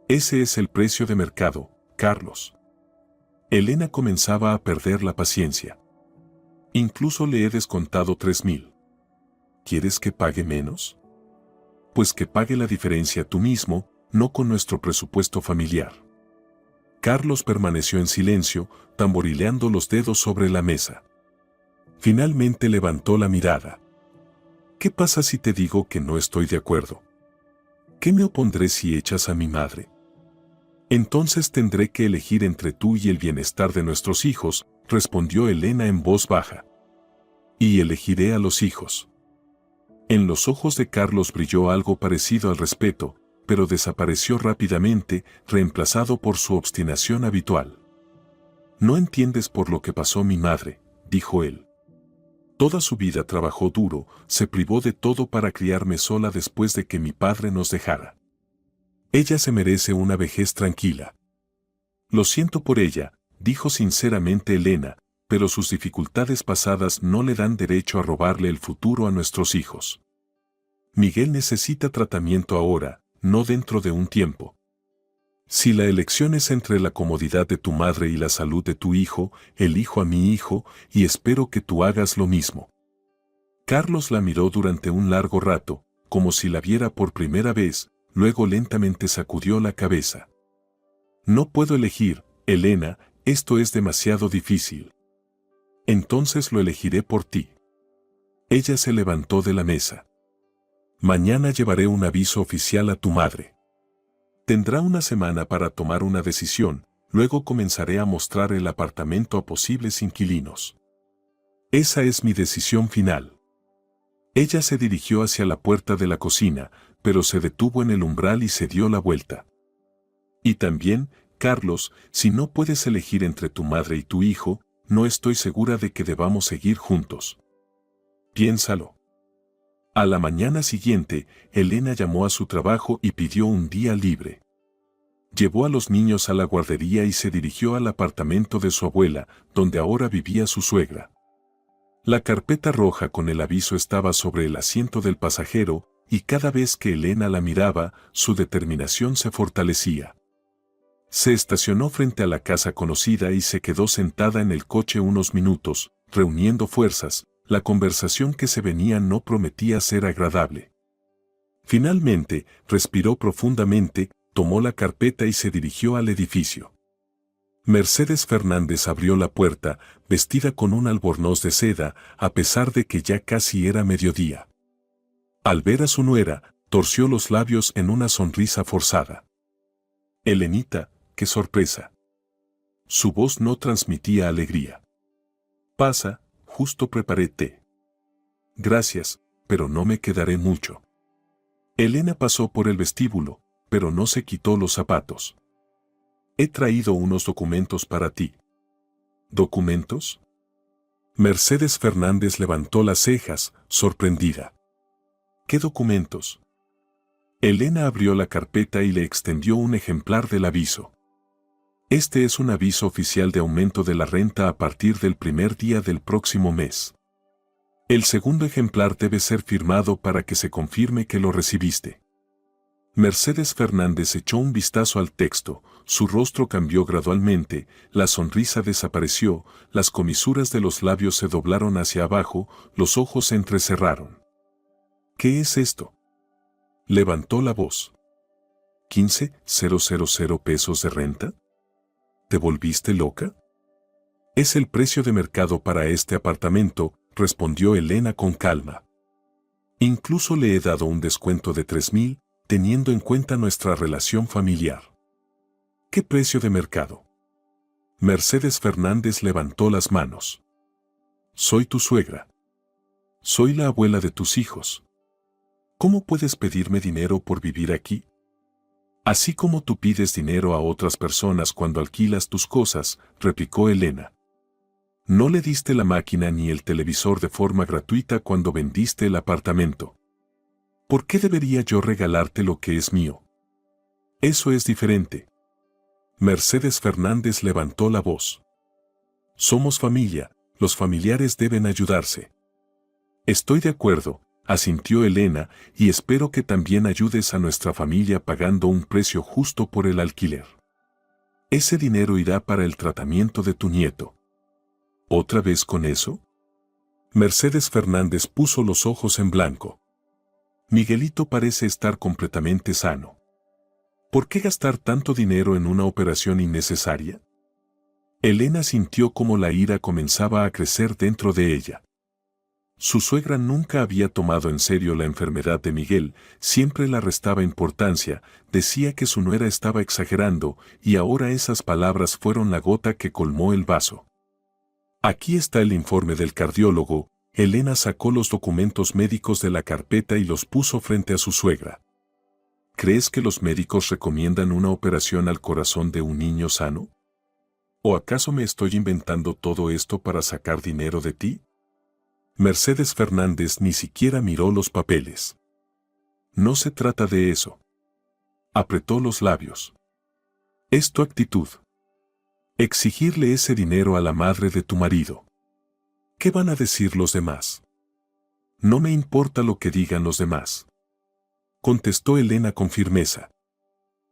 Ese es el precio de mercado, Carlos. Elena comenzaba a perder la paciencia. Incluso le he descontado 3,000. ¿Quieres que pague menos? Pues que pague la diferencia tú mismo, no con nuestro presupuesto familiar. Carlos permaneció en silencio, tamborileando los dedos sobre la mesa. Finalmente levantó la mirada. ¿Qué pasa si te digo que no estoy de acuerdo? ¿Qué me opondré si echas a mi madre? Entonces tendré que elegir entre tú y el bienestar de nuestros hijos, respondió Elena en voz baja. Y elegiré a los hijos. En los ojos de Carlos brilló algo parecido al respeto, pero desapareció rápidamente, reemplazado por su obstinación habitual. No entiendes por lo que pasó mi madre, dijo él. Toda su vida trabajó duro, se privó de todo para criarme sola después de que mi padre nos dejara. Ella se merece una vejez tranquila. Lo siento por ella, dijo sinceramente Elena, pero sus dificultades pasadas no le dan derecho a robarle el futuro a nuestros hijos. Miguel necesita tratamiento ahora, no dentro de un tiempo. Si la elección es entre la comodidad de tu madre y la salud de tu hijo, elijo a mi hijo y espero que tú hagas lo mismo. Carlos la miró durante un largo rato, como si la viera por primera vez, luego lentamente sacudió la cabeza. No puedo elegir, Elena, esto es demasiado difícil. Entonces lo elegiré por ti. Ella se levantó de la mesa. Mañana llevaré un aviso oficial a tu madre. Tendrá una semana para tomar una decisión, luego comenzaré a mostrar el apartamento a posibles inquilinos. Esa es mi decisión final. Ella se dirigió hacia la puerta de la cocina, pero se detuvo en el umbral y se dio la vuelta. Y también, Carlos, si no puedes elegir entre tu madre y tu hijo, no estoy segura de que debamos seguir juntos. Piénsalo. A la mañana siguiente, Elena llamó a su trabajo y pidió un día libre. Llevó a los niños a la guardería y se dirigió al apartamento de su abuela, donde ahora vivía su suegra. La carpeta roja con el aviso estaba sobre el asiento del pasajero, y cada vez que Elena la miraba, su determinación se fortalecía. Se estacionó frente a la casa conocida y se quedó sentada en el coche unos minutos, reuniendo fuerzas. La conversación que se venía no prometía ser agradable. Finalmente, respiró profundamente, tomó la carpeta y se dirigió al edificio. Mercedes Fernández abrió la puerta, vestida con un albornoz de seda, a pesar de que ya casi era mediodía. Al ver a su nuera, torció los labios en una sonrisa forzada. «Elenita, qué sorpresa». Su voz no transmitía alegría. «Pasa, justo preparé té». «Gracias, pero no me quedaré mucho». Elena pasó por el vestíbulo, pero no se quitó los zapatos. «He traído unos documentos para ti». «¿Documentos?». Mercedes Fernández levantó las cejas, sorprendida. «¿Qué documentos?». Elena abrió la carpeta y le extendió un ejemplar del aviso. «Este es un aviso oficial de aumento de la renta a partir del primer día del próximo mes. El segundo ejemplar debe ser firmado para que se confirme que lo recibiste». Mercedes Fernández echó un vistazo al texto, su rostro cambió gradualmente, la sonrisa desapareció, las comisuras de los labios se doblaron hacia abajo, los ojos se entrecerraron. «¿Qué es esto?». Levantó la voz. ¿15,000 pesos de renta? ¿Te volviste loca? Es el precio de mercado para este apartamento, respondió Elena con calma. Incluso le he dado un descuento de 3,000, teniendo en cuenta nuestra relación familiar. ¿Qué precio de mercado? Mercedes Fernández levantó las manos. Soy tu suegra. Soy la abuela de tus hijos. ¿Cómo puedes pedirme dinero por vivir aquí? Así como tú pides dinero a otras personas cuando alquilas tus cosas, replicó Elena. No le diste la máquina ni el televisor de forma gratuita cuando vendiste el apartamento. ¿Por qué debería yo regalarte lo que es mío? Eso es diferente. Mercedes Fernández levantó la voz. Somos familia, los familiares deben ayudarse. Estoy de acuerdo, asintió Elena, y espero que también ayudes a nuestra familia pagando un precio justo por el alquiler. Ese dinero irá para el tratamiento de tu nieto. ¿Otra vez con eso? Mercedes Fernández puso los ojos en blanco. Miguelito parece estar completamente sano. ¿Por qué gastar tanto dinero en una operación innecesaria? Elena sintió como la ira comenzaba a crecer dentro de ella. Su suegra nunca había tomado en serio la enfermedad de Miguel, siempre le restaba importancia, decía que su nuera estaba exagerando, y ahora esas palabras fueron la gota que colmó el vaso. Aquí está el informe del cardiólogo. Elena sacó los documentos médicos de la carpeta y los puso frente a su suegra. ¿Crees que los médicos recomiendan una operación al corazón de un niño sano? ¿O acaso me estoy inventando todo esto para sacar dinero de ti? Mercedes Fernández ni siquiera miró los papeles. No se trata de eso. Apretó los labios. Es tu actitud. Exigirle ese dinero a la madre de tu marido. ¿Qué van a decir los demás? No me importa lo que digan los demás, contestó Elena con firmeza.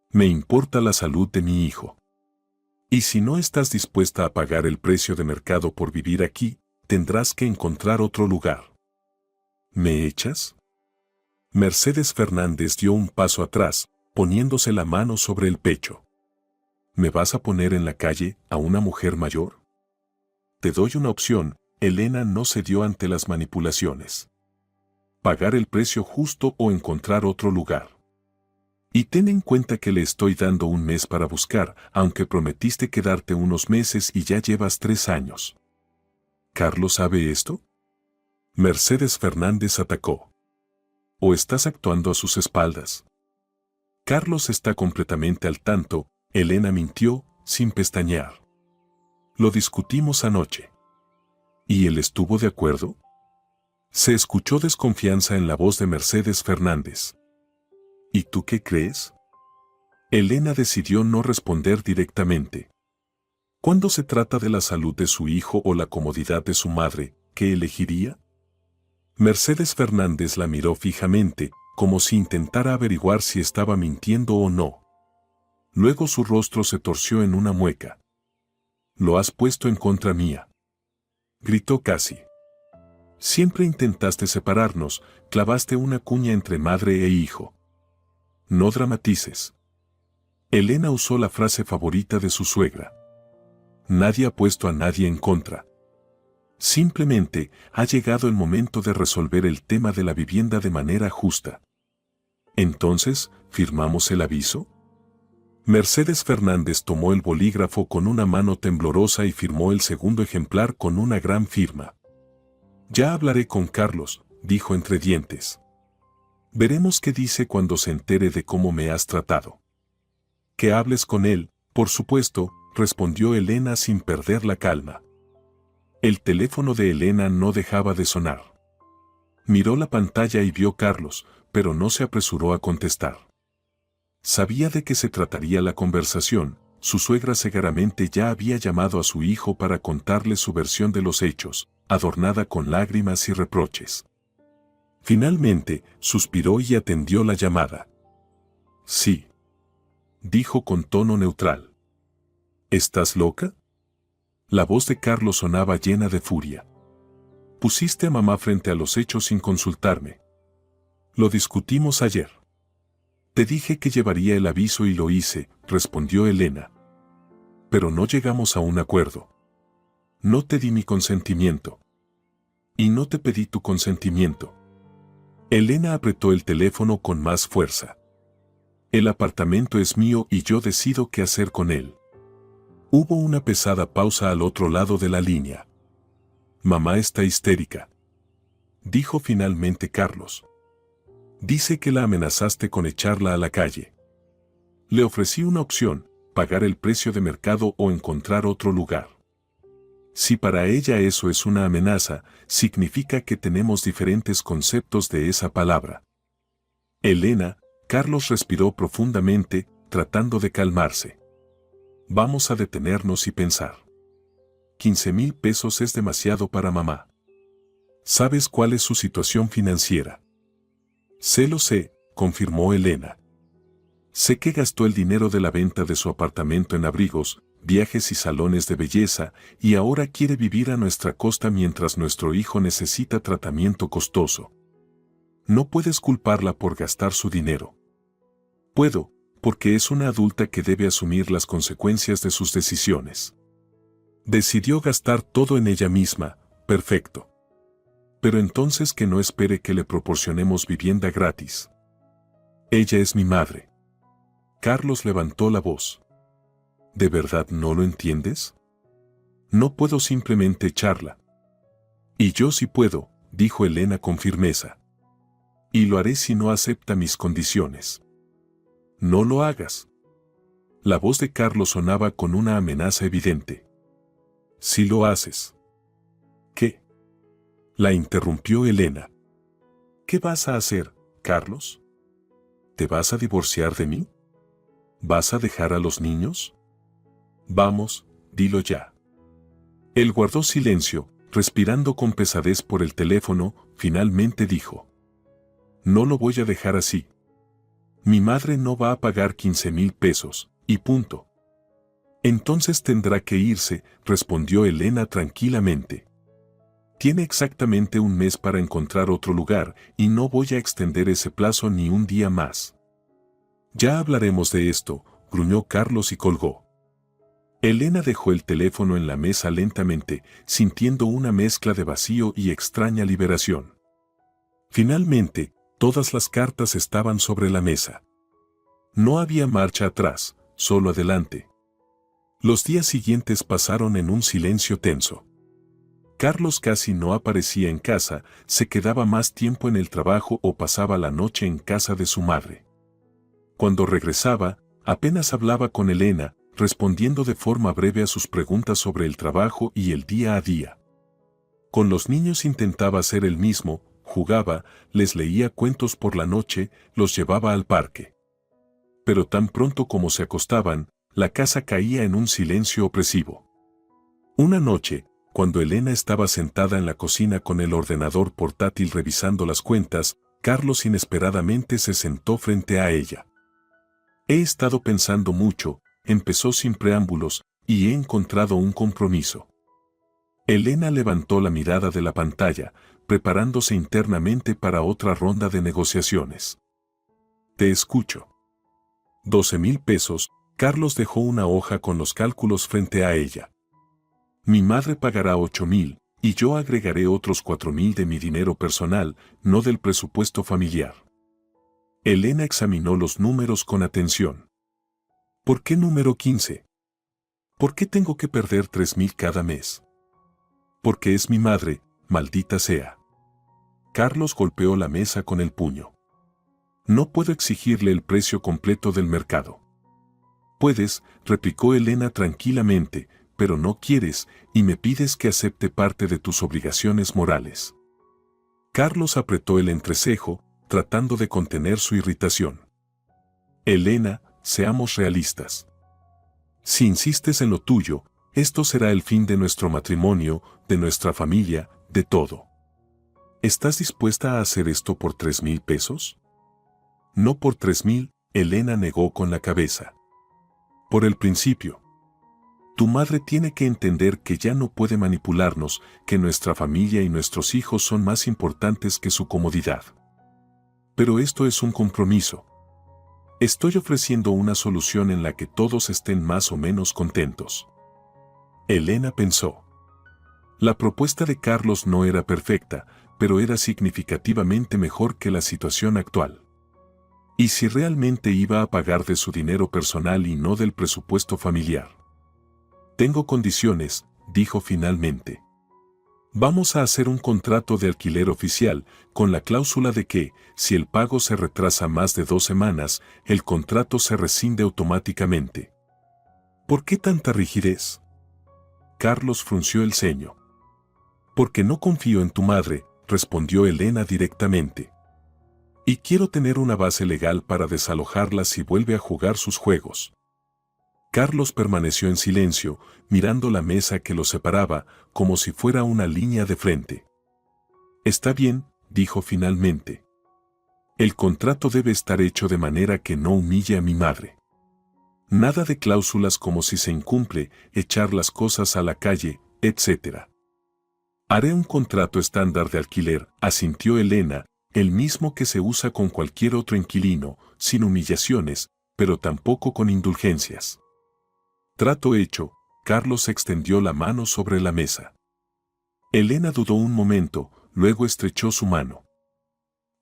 Me importa la salud de mi hijo. Y si no estás dispuesta a pagar el precio de mercado por vivir aquí, tendrás que encontrar otro lugar. ¿Me echas? Mercedes Fernández dio un paso atrás, poniéndose la mano sobre el pecho. ¿Me vas a poner en la calle a una mujer mayor? Te doy una opción. Elena no cedió ante las manipulaciones. Pagar el precio justo o encontrar otro lugar. Y ten en cuenta que le estoy dando un mes para buscar, aunque prometiste quedarte unos meses y ya llevas 3 años. ¿Carlos sabe esto? Mercedes Fernández atacó. ¿O estás actuando a sus espaldas? Carlos está completamente al tanto. Elena mintió, sin pestañear. Lo discutimos anoche. ¿Y él estuvo de acuerdo? Se escuchó desconfianza en la voz de Mercedes Fernández. ¿Y tú qué crees? Elena decidió no responder directamente. Cuando se trata de la salud de su hijo o la comodidad de su madre, ¿qué elegiría? Mercedes Fernández la miró fijamente, como si intentara averiguar si estaba mintiendo o no. Luego su rostro se torció en una mueca. «Lo has puesto en contra mía», gritó casi. «Siempre intentaste separarnos, clavaste una cuña entre madre e hijo. No dramatices». Elena usó la frase favorita de su suegra. Nadie ha puesto a nadie en contra. Simplemente ha llegado el momento de resolver el tema de la vivienda de manera justa. Entonces, ¿firmamos el aviso? Mercedes Fernández tomó el bolígrafo con una mano temblorosa y firmó el segundo ejemplar con una gran firma. Ya hablaré con Carlos, dijo entre dientes. Veremos qué dice cuando se entere de cómo me has tratado. Que hables con él, por supuesto, respondió Elena sin perder la calma. El teléfono de Elena no dejaba de sonar. Miró la pantalla y vio Carlos, pero no se apresuró a contestar. Sabía de qué se trataría la conversación. Su suegra seguramente ya había llamado a su hijo para contarle su versión de los hechos, adornada con lágrimas y reproches. Finalmente, suspiró y atendió la llamada. «Sí», dijo con tono neutral. «¿Estás loca?» La voz de Carlos sonaba llena de furia. «Pusiste a mamá frente a los hechos sin consultarme. Lo discutimos ayer. Te dije que llevaría el aviso y lo hice», respondió Elena. «Pero no llegamos a un acuerdo. No te di mi consentimiento. Y no te pedí tu consentimiento». Elena apretó el teléfono con más fuerza. «El apartamento es mío y yo decido qué hacer con él». Hubo una pesada pausa al otro lado de la línea. «Mamá está histérica», dijo finalmente Carlos. «Dice que la amenazaste con echarla a la calle. Le ofrecí una opción, pagar el precio de mercado o encontrar otro lugar. Si para ella eso es una amenaza, significa que tenemos diferentes conceptos de esa palabra». Elena, Carlos respiró profundamente, tratando de calmarse. «Vamos a detenernos y pensar. 15,000 pesos es demasiado para mamá. ¿Sabes cuál es su situación financiera?» «Sí lo sé», confirmó Elena. «Sé que gastó el dinero de la venta de su apartamento en abrigos, viajes y salones de belleza, y ahora quiere vivir a nuestra costa mientras nuestro hijo necesita tratamiento costoso. No puedes culparla por gastar su dinero». «Puedo, porque es una adulta que debe asumir las consecuencias de sus decisiones. Decidió gastar todo en ella misma, perfecto. Pero entonces que no espere que le proporcionemos vivienda gratis. Ella es mi madre». Carlos levantó la voz. «¿De verdad no lo entiendes? No puedo simplemente echarla». «Y yo sí puedo», dijo Elena con firmeza. «Y lo haré si no acepta mis condiciones». «No lo hagas». La voz de Carlos sonaba con una amenaza evidente. «Si lo haces». «¿Qué?», la interrumpió Elena. «¿Qué vas a hacer, Carlos? ¿Te vas a divorciar de mí? ¿Vas a dejar a los niños? Vamos, dilo ya. Él guardó silencio, respirando con pesadez por el teléfono, finalmente dijo: no lo voy a dejar así. Mi madre no va a pagar 15,000 pesos, y punto. Entonces tendrá que irse, respondió Elena tranquilamente. Tiene exactamente un mes para encontrar otro lugar, y no voy a extender ese plazo ni un día más. Ya hablaremos de esto, gruñó Carlos y colgó. Elena dejó el teléfono en la mesa lentamente, sintiendo una mezcla de vacío y extraña liberación. Finalmente, todas las cartas estaban sobre la mesa. No había marcha atrás, solo adelante. Los días siguientes pasaron en un silencio tenso. Carlos casi no aparecía en casa, se quedaba más tiempo en el trabajo o pasaba la noche en casa de su madre. Cuando regresaba, apenas hablaba con Elena, respondiendo de forma breve a sus preguntas sobre el trabajo y el día a día. Con los niños intentaba hacer el mismo, jugaba, les leía cuentos por la noche, los llevaba al parque. Pero tan pronto como se acostaban, la casa caía en un silencio opresivo. Una noche, cuando Elena estaba sentada en la cocina con el ordenador portátil revisando las cuentas, Carlos inesperadamente se sentó frente a ella. He estado pensando mucho, empezó sin preámbulos, y he encontrado un compromiso. Elena levantó la mirada de la pantalla, preparándose internamente para otra ronda de negociaciones. Te escucho. 12,000 pesos, Carlos dejó una hoja con los cálculos frente a ella. Mi madre pagará 8,000, y yo agregaré otros 4,000 de mi dinero personal, no del presupuesto familiar. Elena examinó los números con atención. ¿Por qué número 15? ¿Por qué tengo que perder 3,000 cada mes? Porque es mi madre, maldita sea. Carlos golpeó la mesa con el puño. No puedo exigirle el precio completo del mercado. Puedes, replicó Elena tranquilamente, pero no quieres, y me pides que acepte parte de tus obligaciones morales. Carlos apretó el entrecejo, tratando de contener su irritación. Elena, seamos realistas. Si insistes en lo tuyo, esto será el fin de nuestro matrimonio, de nuestra familia, de todo. ¿Estás dispuesta a hacer esto por 3,000 pesos? No por 3,000, Elena negó con la cabeza. Por el principio. Tu madre tiene que entender que ya no puede manipularnos, que nuestra familia y nuestros hijos son más importantes que su comodidad. Pero esto es un compromiso. Estoy ofreciendo una solución en la que todos estén más o menos contentos. Elena pensó. La propuesta de Carlos no era perfecta, pero era significativamente mejor que la situación actual. ¿Y si realmente iba a pagar de su dinero personal y no del presupuesto familiar? Tengo condiciones, dijo finalmente. Vamos a hacer un contrato de alquiler oficial, con la cláusula de que, si el pago se retrasa más de 2 semanas, el contrato se rescinde automáticamente. ¿Por qué tanta rigidez? Carlos frunció el ceño. Porque no confío en tu madre, respondió Elena directamente. Y quiero tener una base legal para desalojarla si vuelve a jugar sus juegos. Carlos permaneció en silencio, mirando la mesa que los separaba, como si fuera una línea de frente. Está bien, dijo finalmente. El contrato debe estar hecho de manera que no humille a mi madre. Nada de cláusulas como si se incumple, echar las cosas a la calle, etc. Haré un contrato estándar de alquiler, asintió Elena, el mismo que se usa con cualquier otro inquilino, sin humillaciones, pero tampoco con indulgencias. Trato hecho, Carlos extendió la mano sobre la mesa. Elena dudó un momento, luego estrechó su mano.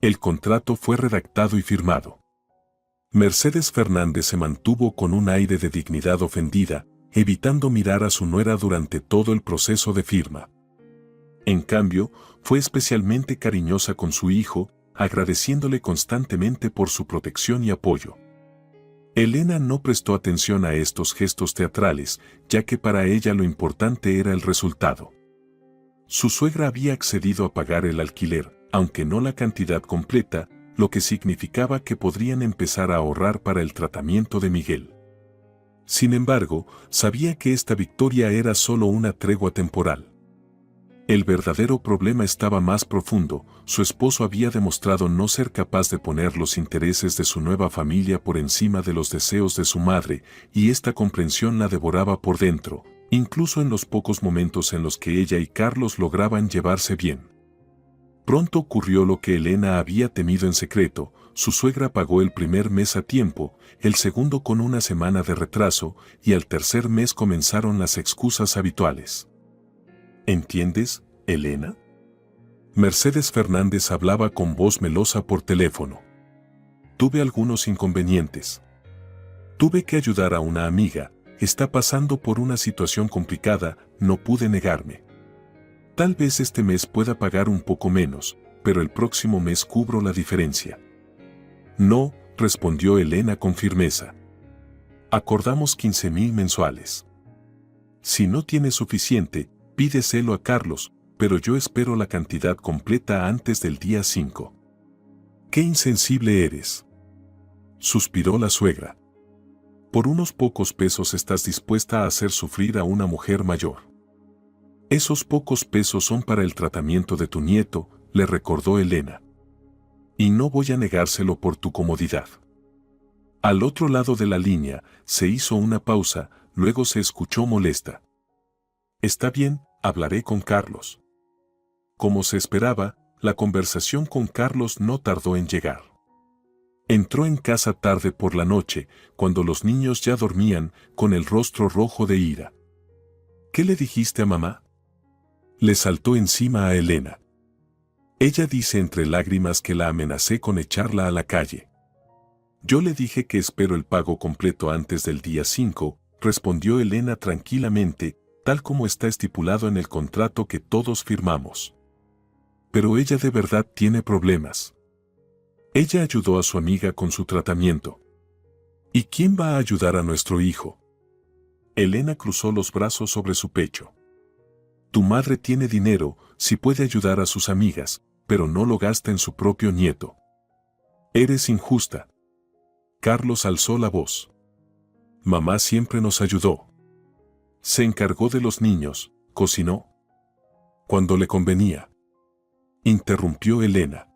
El contrato fue redactado y firmado. Mercedes Fernández se mantuvo con un aire de dignidad ofendida, evitando mirar a su nuera durante todo el proceso de firma. En cambio, fue especialmente cariñosa con su hijo, agradeciéndole constantemente por su protección y apoyo. Elena no prestó atención a estos gestos teatrales, ya que para ella lo importante era el resultado. Su suegra había accedido a pagar el alquiler, aunque no la cantidad completa, lo que significaba que podrían empezar a ahorrar para el tratamiento de Miguel. Sin embargo, sabía que esta victoria era solo una tregua temporal. El verdadero problema estaba más profundo. Su esposo había demostrado no ser capaz de poner los intereses de su nueva familia por encima de los deseos de su madre, y esta comprensión la devoraba por dentro, incluso en los pocos momentos en los que ella y Carlos lograban llevarse bien. Pronto ocurrió lo que Elena había temido en secreto. Su suegra pagó el primer mes a tiempo, el segundo con una semana de retraso, y al tercer mes comenzaron las excusas habituales. ¿Entiendes, Elena? Mercedes Fernández hablaba con voz melosa por teléfono. Tuve algunos inconvenientes. Tuve que ayudar a una amiga, está pasando por una situación complicada, no pude negarme. Tal vez este mes pueda pagar un poco menos, pero el próximo mes cubro la diferencia. No, respondió Elena con firmeza. Acordamos 15,000 mensuales. Si no tienes suficiente, pídeselo a Carlos, pero yo espero la cantidad completa antes del día 5. ¡Qué insensible eres!, suspiró la suegra. Por unos pocos pesos estás dispuesta a hacer sufrir a una mujer mayor. Esos pocos pesos son para el tratamiento de tu nieto, le recordó Elena. Y no voy a negárselo por tu comodidad. Al otro lado de la línea, se hizo una pausa, luego se escuchó molesta. Está bien, hablaré con Carlos. Como se esperaba, la conversación con Carlos no tardó en llegar. Entró en casa tarde por la noche, cuando los niños ya dormían, con el rostro rojo de ira. ¿Qué le dijiste a mamá?, le saltó encima a Elena. Ella dice entre lágrimas que la amenacé con echarla a la calle. Yo le dije que espero el pago completo antes del día 5, respondió Elena tranquilamente, tal como está estipulado en el contrato que todos firmamos. Pero ella de verdad tiene problemas. Ella ayudó a su amiga con su tratamiento. ¿Y quién va a ayudar a nuestro hijo? Elena cruzó los brazos sobre su pecho. Tu madre tiene dinero, sí puede ayudar a sus amigas, pero no lo gasta en su propio nieto. Eres injusta. Carlos alzó la voz. Mamá siempre nos ayudó. Se encargó de los niños, cocinó. Cuando le convenía. Interrumpió Elena.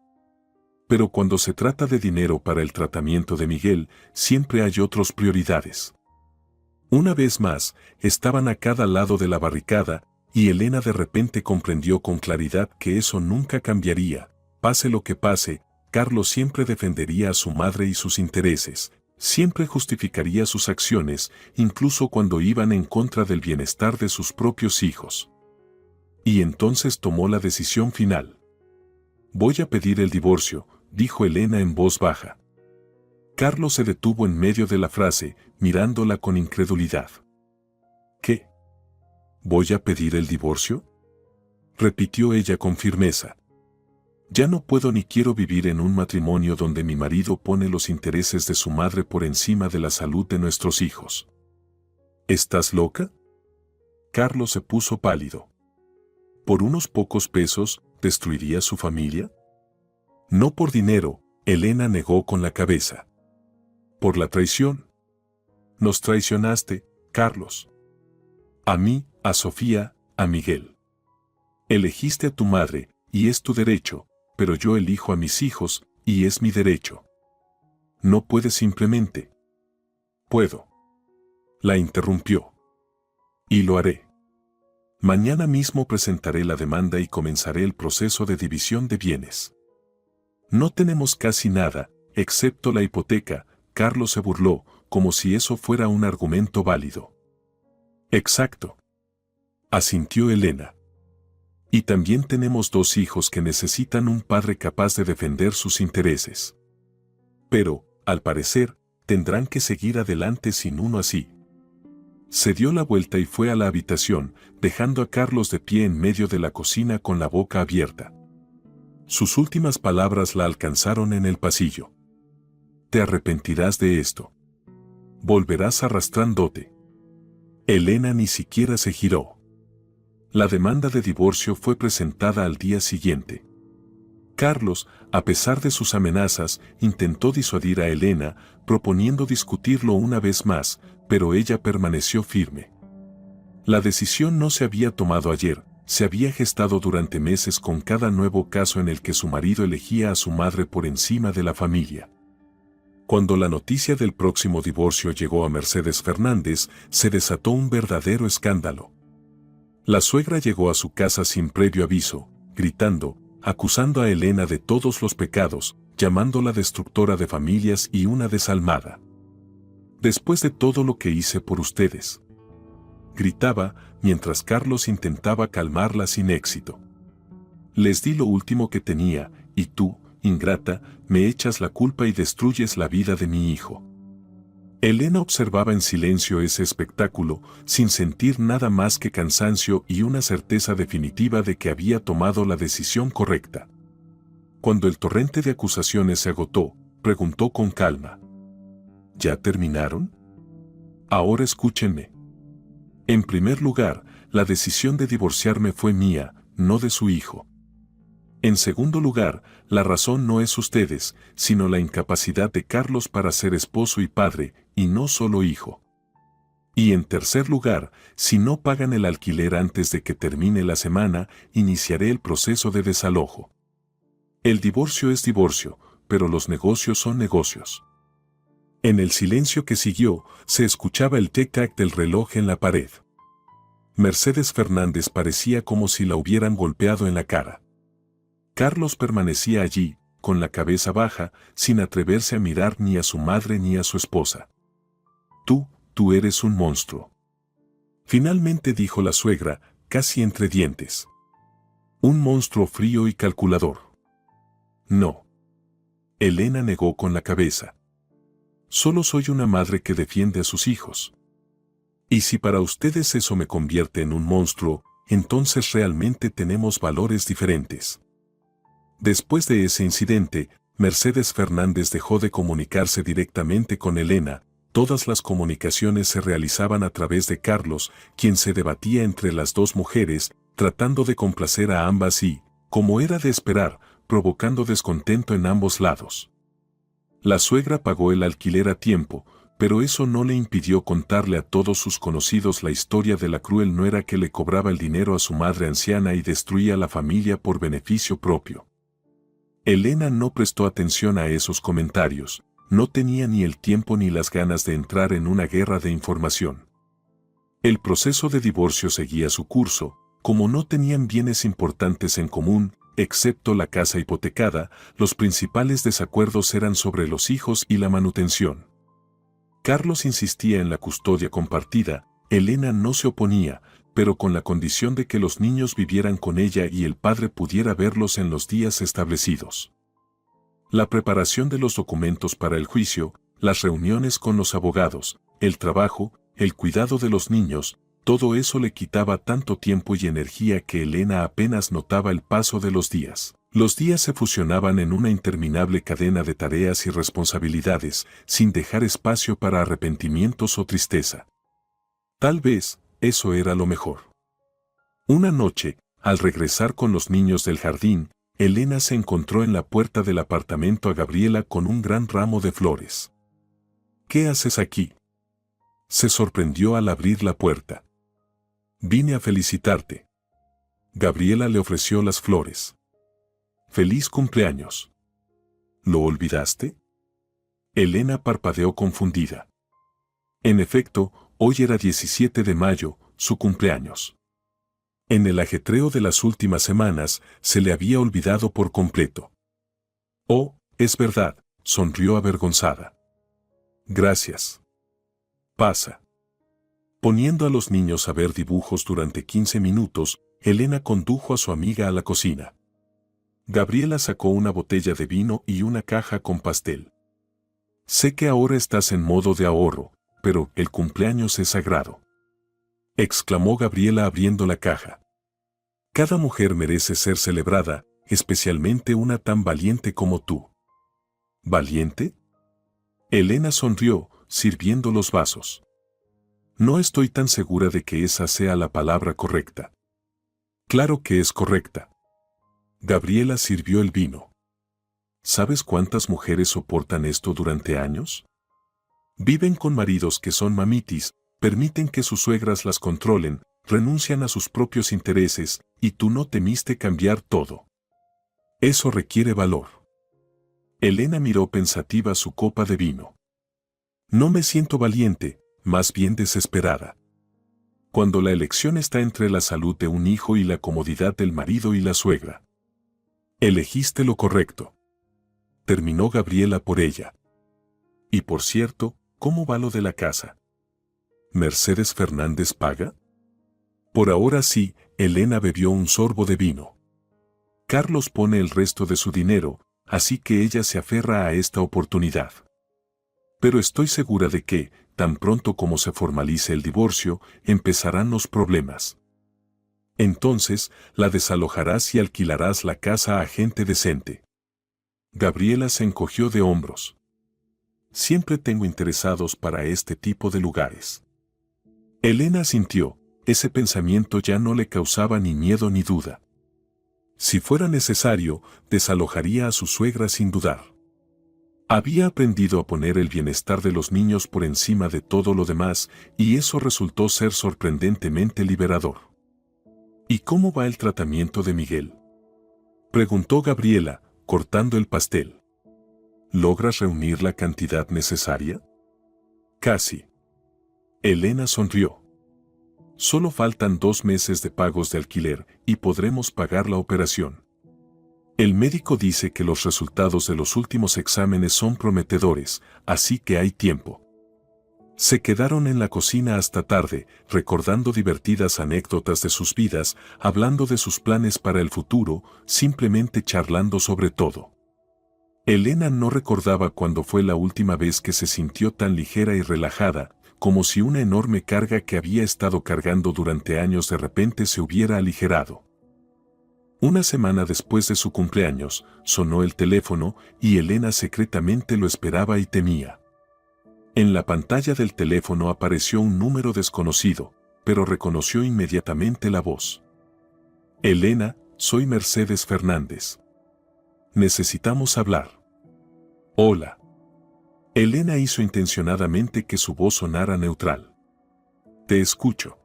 Pero cuando se trata de dinero para el tratamiento de Miguel, siempre hay otras prioridades. Una vez más, estaban a cada lado de la barricada, y Elena de repente comprendió con claridad que eso nunca cambiaría. Pase lo que pase, Carlos siempre defendería a su madre y sus intereses, siempre justificaría sus acciones, incluso cuando iban en contra del bienestar de sus propios hijos. Y entonces tomó la decisión final. Voy a pedir el divorcio, dijo Elena en voz baja. Carlos se detuvo en medio de la frase, mirándola con incredulidad. ¿Qué? ¿Voy a pedir el divorcio?, repitió ella con firmeza. Ya no puedo ni quiero vivir en un matrimonio donde mi marido pone los intereses de su madre por encima de la salud de nuestros hijos. ¿Estás loca? Carlos se puso pálido. ¿Por unos pocos pesos destruiría su familia? No por dinero, Elena negó con la cabeza. Por la traición. Nos traicionaste, Carlos. A mí, a Sofía, a Miguel. Elegiste a tu madre, y es tu derecho, pero yo elijo a mis hijos, y es mi derecho. No puedes simplemente. Puedo. La interrumpió. Y lo haré. Mañana mismo presentaré la demanda y comenzaré el proceso de división de bienes. No tenemos casi nada, excepto la hipoteca, Carlos se burló, como si eso fuera un argumento válido. Exacto. Asintió Elena. Y también tenemos 2 hijos que necesitan un padre capaz de defender sus intereses. Pero, al parecer, tendrán que seguir adelante sin uno así. Se dio la vuelta y fue a la habitación, dejando a Carlos de pie en medio de la cocina con la boca abierta. Sus últimas palabras la alcanzaron en el pasillo. Te arrepentirás de esto. Volverás arrastrándote. Elena ni siquiera se giró. La demanda de divorcio fue presentada al día siguiente. Carlos, a pesar de sus amenazas, intentó disuadir a Elena, proponiendo discutirlo una vez más, pero ella permaneció firme. La decisión no se había tomado ayer, se había gestado durante meses con cada nuevo caso en el que su marido elegía a su madre por encima de la familia. Cuando la noticia del próximo divorcio llegó a Mercedes Fernández, se desató un verdadero escándalo. La suegra llegó a su casa sin previo aviso, gritando, acusando a Elena de todos los pecados, llamándola destructora de familias y una desalmada. Después de todo lo que hice por ustedes, gritaba, mientras Carlos intentaba calmarla sin éxito. Les di lo último que tenía, y tú, ingrata, me echas la culpa y destruyes la vida de mi hijo. Elena observaba en silencio ese espectáculo, sin sentir nada más que cansancio y una certeza definitiva de que había tomado la decisión correcta. Cuando el torrente de acusaciones se agotó, preguntó con calma: ¿Ya terminaron? Ahora escúchenme. En primer lugar, la decisión de divorciarme fue mía, no de su hijo. En segundo lugar, la razón no es ustedes, sino la incapacidad de Carlos para ser esposo y padre, y no solo hijo. Y en tercer lugar, si no pagan el alquiler antes de que termine la semana, iniciaré el proceso de desalojo. El divorcio es divorcio, pero los negocios son negocios. En el silencio que siguió, se escuchaba el tic-tac del reloj en la pared. Mercedes Fernández parecía como si la hubieran golpeado en la cara. Carlos permanecía allí, con la cabeza baja, sin atreverse a mirar ni a su madre ni a su esposa. Tú eres un monstruo. Finalmente dijo la suegra, casi entre dientes. Un monstruo frío y calculador. No. Elena negó con la cabeza. Solo soy una madre que defiende a sus hijos. Y si para ustedes eso me convierte en un monstruo, entonces realmente tenemos valores diferentes. Después de ese incidente, Mercedes Fernández dejó de comunicarse directamente con Elena. Todas las comunicaciones se realizaban a través de Carlos, quien se debatía entre las dos mujeres, tratando de complacer a ambas y, como era de esperar, provocando descontento en ambos lados. La suegra pagó el alquiler a tiempo, pero eso no le impidió contarle a todos sus conocidos la historia de la cruel nuera que le cobraba el dinero a su madre anciana y destruía la familia por beneficio propio. Elena no prestó atención a esos comentarios, no tenía ni el tiempo ni las ganas de entrar en una guerra de información. El proceso de divorcio seguía su curso, como no tenían bienes importantes en común, excepto la casa hipotecada, los principales desacuerdos eran sobre los hijos y la manutención. Carlos insistía en la custodia compartida, Elena no se oponía, pero con la condición de que los niños vivieran con ella y el padre pudiera verlos en los días establecidos. La preparación de los documentos para el juicio, las reuniones con los abogados, el trabajo, el cuidado de los niños, todo eso le quitaba tanto tiempo y energía que Elena apenas notaba el paso de los días. Los días se fusionaban en una interminable cadena de tareas y responsabilidades, sin dejar espacio para arrepentimientos o tristeza. Tal vez, eso era lo mejor. Una noche, al regresar con los niños del jardín, Elena se encontró en la puerta del apartamento a Gabriela con un gran ramo de flores. ¿Qué haces aquí?, se sorprendió al abrir la puerta. Vine a felicitarte. Gabriela le ofreció las flores. ¡Feliz cumpleaños! ¿Lo olvidaste? Elena parpadeó confundida. En efecto, hoy era 17 de mayo, su cumpleaños. En el ajetreo de las últimas semanas, se le había olvidado por completo. Oh, es verdad, sonrió avergonzada. Gracias. Pasa. Poniendo a los niños a ver dibujos durante 15 minutos, Elena condujo a su amiga a la cocina. Gabriela sacó una botella de vino y una caja con pastel. Sé que ahora estás en modo de ahorro, pero el cumpleaños es sagrado, exclamó Gabriela abriendo la caja. Cada mujer merece ser celebrada, especialmente una tan valiente como tú. ¿Valiente? Elena sonrió, sirviendo los vasos. No estoy tan segura de que esa sea la palabra correcta. Claro que es correcta. Gabriela sirvió el vino. ¿Sabes cuántas mujeres soportan esto durante años? Viven con maridos que son mamitis, permiten que sus suegras las controlen, renuncian a sus propios intereses, y tú no temiste cambiar todo. Eso requiere valor. Elena miró pensativa su copa de vino. No me siento valiente, más bien desesperada. Cuando la elección está entre la salud de un hijo y la comodidad del marido y la suegra. Elegiste lo correcto. Terminó Gabriela por ella. Y por cierto, ¿cómo va lo de la casa? ¿Mercedes Fernández paga? Por ahora sí, Elena bebió un sorbo de vino. Carlos pone el resto de su dinero, así que ella se aferra a esta oportunidad. Pero estoy segura de que, tan pronto como se formalice el divorcio, empezarán los problemas. Entonces, la desalojarás y alquilarás la casa a gente decente. Gabriela se encogió de hombros. Siempre tengo interesados para este tipo de lugares. Elena sintió, ese pensamiento ya no le causaba ni miedo ni duda. Si fuera necesario, desalojaría a su suegra sin dudar. Había aprendido a poner el bienestar de los niños por encima de todo lo demás, y eso resultó ser sorprendentemente liberador. ¿Y cómo va el tratamiento de Miguel?, preguntó Gabriela, cortando el pastel. ¿Logras reunir la cantidad necesaria? Casi. Elena sonrió. Solo faltan 2 meses de pagos de alquiler y podremos pagar la operación. El médico dice que los resultados de los últimos exámenes son prometedores, así que hay tiempo. Se quedaron en la cocina hasta tarde, recordando divertidas anécdotas de sus vidas, hablando de sus planes para el futuro, simplemente charlando sobre todo. Elena no recordaba cuándo fue la última vez que se sintió tan ligera y relajada, como si una enorme carga que había estado cargando durante años de repente se hubiera aligerado. Una semana después de su cumpleaños, sonó el teléfono y Elena secretamente lo esperaba y temía. En la pantalla del teléfono apareció un número desconocido, pero reconoció inmediatamente la voz. Elena, soy Mercedes Fernández. Necesitamos hablar. Hola. Elena hizo intencionadamente que su voz sonara neutral. Te escucho.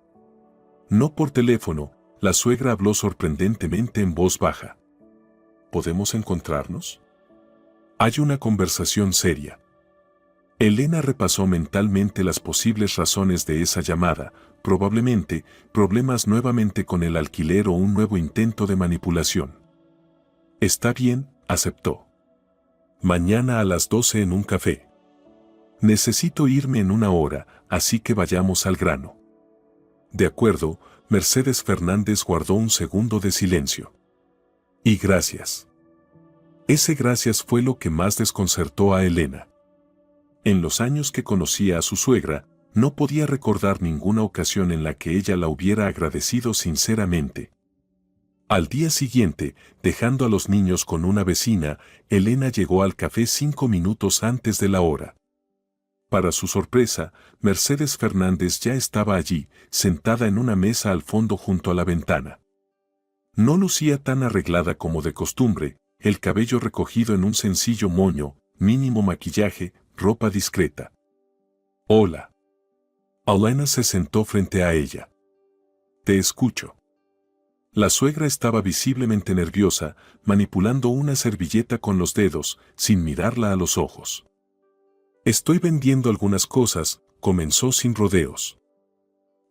No por teléfono, la suegra habló sorprendentemente en voz baja. ¿Podemos encontrarnos? Hay una conversación seria. Elena repasó mentalmente las posibles razones de esa llamada, probablemente, problemas nuevamente con el alquiler o un nuevo intento de manipulación. Está bien, aceptó. Mañana a las 12 en un café. Necesito irme en 1 hora, así que vayamos al grano. De acuerdo, Mercedes Fernández guardó un segundo de silencio. Y gracias. Ese gracias fue lo que más desconcertó a Elena. En los años que conocía a su suegra, no podía recordar ninguna ocasión en la que ella la hubiera agradecido sinceramente. Al día siguiente, dejando a los niños con una vecina, Elena llegó al café 5 minutos antes de la hora. Para su sorpresa, Mercedes Fernández ya estaba allí, sentada en una mesa al fondo junto a la ventana. No lucía tan arreglada como de costumbre, el cabello recogido en un sencillo moño, mínimo maquillaje, ropa discreta. Hola. Elena se sentó frente a ella. Te escucho. La suegra estaba visiblemente nerviosa, manipulando una servilleta con los dedos, sin mirarla a los ojos. Estoy vendiendo algunas cosas, comenzó sin rodeos.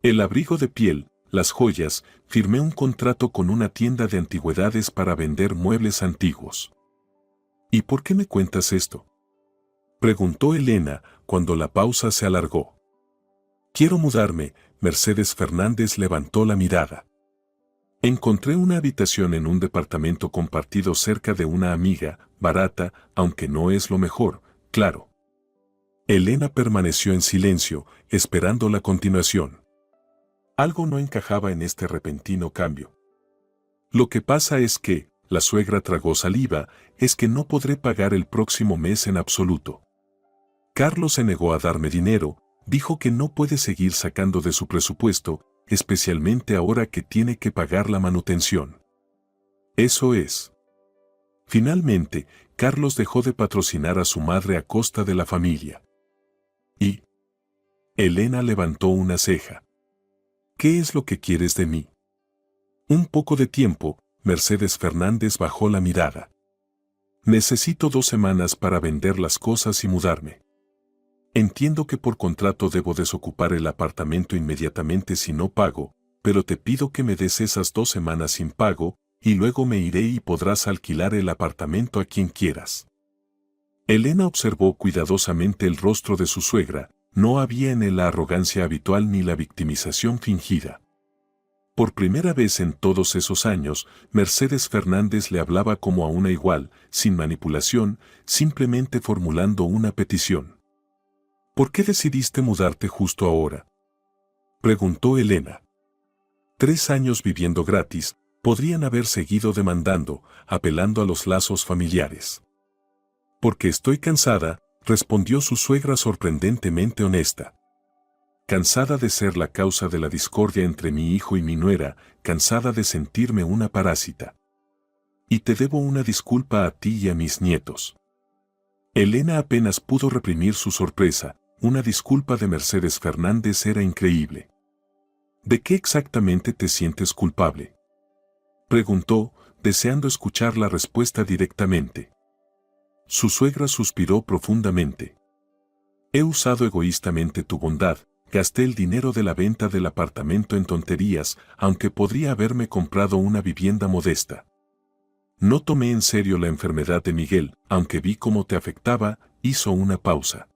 El abrigo de piel, las joyas, firmé un contrato con una tienda de antigüedades para vender muebles antiguos. ¿Y por qué me cuentas esto?, preguntó Elena cuando la pausa se alargó. Quiero mudarme, Mercedes Fernández levantó la mirada. Encontré una habitación en un departamento compartido cerca de una amiga, barata, aunque no es lo mejor, claro. Elena permaneció en silencio, esperando la continuación. Algo no encajaba en este repentino cambio. Lo que pasa es que, la suegra tragó saliva, es que no podré pagar el próximo mes en absoluto. Carlos se negó a darme dinero, dijo que no puede seguir sacando de su presupuesto, especialmente ahora que tiene que pagar la manutención. Eso es. Finalmente, Carlos dejó de patrocinar a su madre a costa de la familia. Y Elena levantó una ceja. ¿Qué es lo que quieres de mí? Un poco de tiempo. Mercedes Fernández bajó la mirada. Necesito 2 semanas para vender las cosas y mudarme. Entiendo que por contrato debo desocupar el apartamento inmediatamente si no pago, pero te pido que me des esas 2 semanas sin pago, y luego me iré y podrás alquilar el apartamento a quien quieras. Elena observó cuidadosamente el rostro de su suegra. No había en él la arrogancia habitual ni la victimización fingida. Por primera vez en todos esos años, Mercedes Fernández le hablaba como a una igual, sin manipulación, simplemente formulando una petición. ¿Por qué decidiste mudarte justo ahora?, preguntó Elena. 3 años viviendo gratis, podrían haber seguido demandando, apelando a los lazos familiares. Porque estoy cansada, respondió su suegra sorprendentemente honesta. Cansada de ser la causa de la discordia entre mi hijo y mi nuera, cansada de sentirme una parásita. Y te debo una disculpa a ti y a mis nietos. Elena apenas pudo reprimir su sorpresa. Una disculpa de Mercedes Fernández era increíble. ¿De qué exactamente te sientes culpable?, preguntó, deseando escuchar la respuesta directamente. Su suegra suspiró profundamente. He usado egoístamente tu bondad. Gasté el dinero de la venta del apartamento en tonterías, aunque podría haberme comprado una vivienda modesta. No tomé en serio la enfermedad de Miguel, aunque vi cómo te afectaba. Hizo una pausa.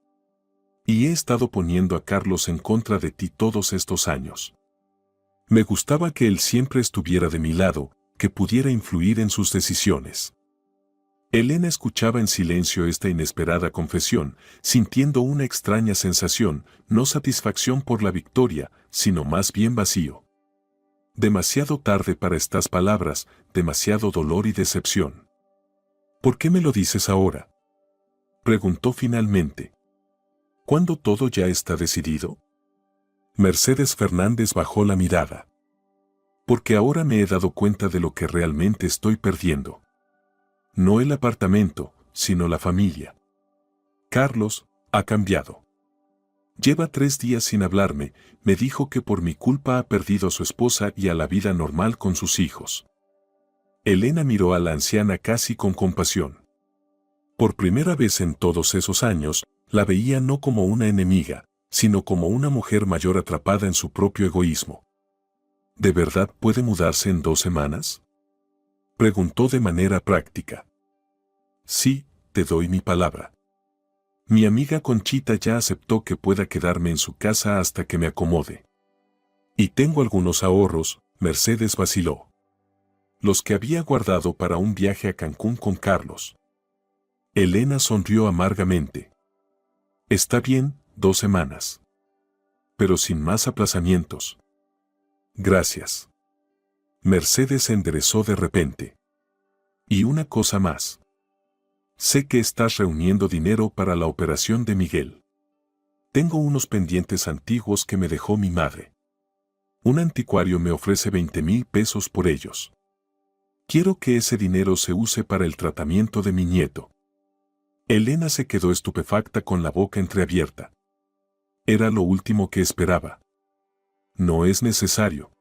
Y he estado poniendo a Carlos en contra de ti todos estos años. Me gustaba que él siempre estuviera de mi lado, que pudiera influir en sus decisiones. Elena escuchaba en silencio esta inesperada confesión, sintiendo una extraña sensación, no satisfacción por la victoria, sino más bien vacío. Demasiado tarde para estas palabras, demasiado dolor y decepción. ¿Por qué me lo dices ahora?, preguntó finalmente. ¿Cuándo todo ya está decidido? Mercedes Fernández bajó la mirada. Porque ahora me he dado cuenta de lo que realmente estoy perdiendo. No el apartamento, sino la familia. Carlos ha cambiado. Lleva 3 días sin hablarme. Me dijo que por mi culpa ha perdido a su esposa y a la vida normal con sus hijos. Elena miró a la anciana casi con compasión. Por primera vez en todos esos años, la veía no como una enemiga, sino como una mujer mayor atrapada en su propio egoísmo. ¿De verdad puede mudarse en 2 semanas?, preguntó de manera práctica. Sí, te doy mi palabra. Mi amiga Conchita ya aceptó que pueda quedarme en su casa hasta que me acomode. Y tengo algunos ahorros. Mercedes vaciló. Los que había guardado para un viaje a Cancún con Carlos. Elena sonrió amargamente. Está bien, 2 semanas. Pero sin más aplazamientos. Gracias. Mercedes se enderezó de repente. Y una cosa más. Sé que estás reuniendo dinero para la operación de Miguel. Tengo unos pendientes antiguos que me dejó mi madre. Un anticuario me ofrece 20,000 pesos por ellos. Quiero que ese dinero se use para el tratamiento de mi nieto. Elena se quedó estupefacta con la boca entreabierta. Era lo último que esperaba. No es necesario.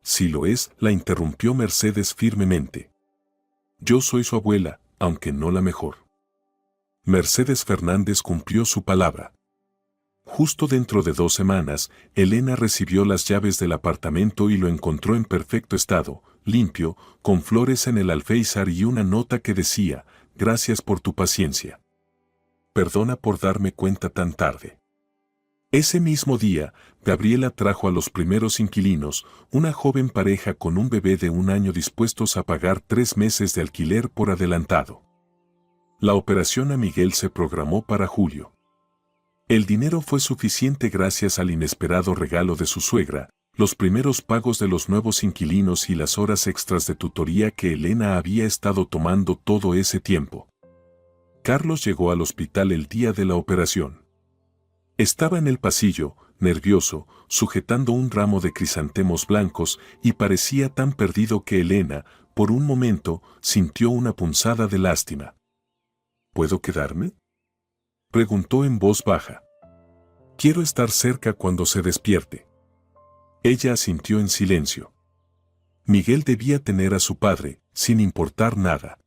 Si lo es, la interrumpió Mercedes firmemente. Yo soy su abuela, aunque no la mejor. Mercedes Fernández cumplió su palabra. Justo dentro de 2 semanas, Elena recibió las llaves del apartamento y lo encontró en perfecto estado, limpio, con flores en el alféizar y una nota que decía: gracias por tu paciencia. Perdona por darme cuenta tan tarde. Ese mismo día, Gabriela trajo a los primeros inquilinos, una joven pareja con un bebé de 1 año dispuestos a pagar 3 meses de alquiler por adelantado. La operación a Miguel se programó para julio. El dinero fue suficiente gracias al inesperado regalo de su suegra, los primeros pagos de los nuevos inquilinos y las horas extras de tutoría que Elena había estado tomando todo ese tiempo. Carlos llegó al hospital el día de la operación. Estaba en el pasillo, nervioso, sujetando un ramo de crisantemos blancos y parecía tan perdido que Elena, por un momento, sintió una punzada de lástima. ¿Puedo quedarme?, preguntó en voz baja. Quiero estar cerca cuando se despierte. Ella asintió en silencio. Miguel debía tener a su padre, sin importar nada.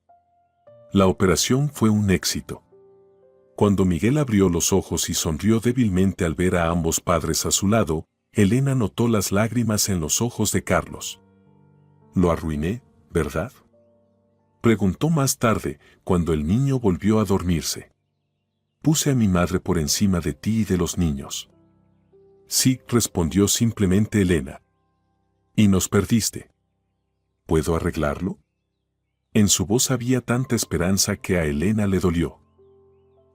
La operación fue un éxito. Cuando Miguel abrió los ojos y sonrió débilmente al ver a ambos padres a su lado, Elena notó las lágrimas en los ojos de Carlos. «Lo arruiné, ¿verdad?», preguntó más tarde, cuando el niño volvió a dormirse. «Puse a mi madre por encima de ti y de los niños». «Sí», respondió simplemente Elena. «Y nos perdiste. ¿Puedo arreglarlo?». En su voz había tanta esperanza que a Elena le dolió.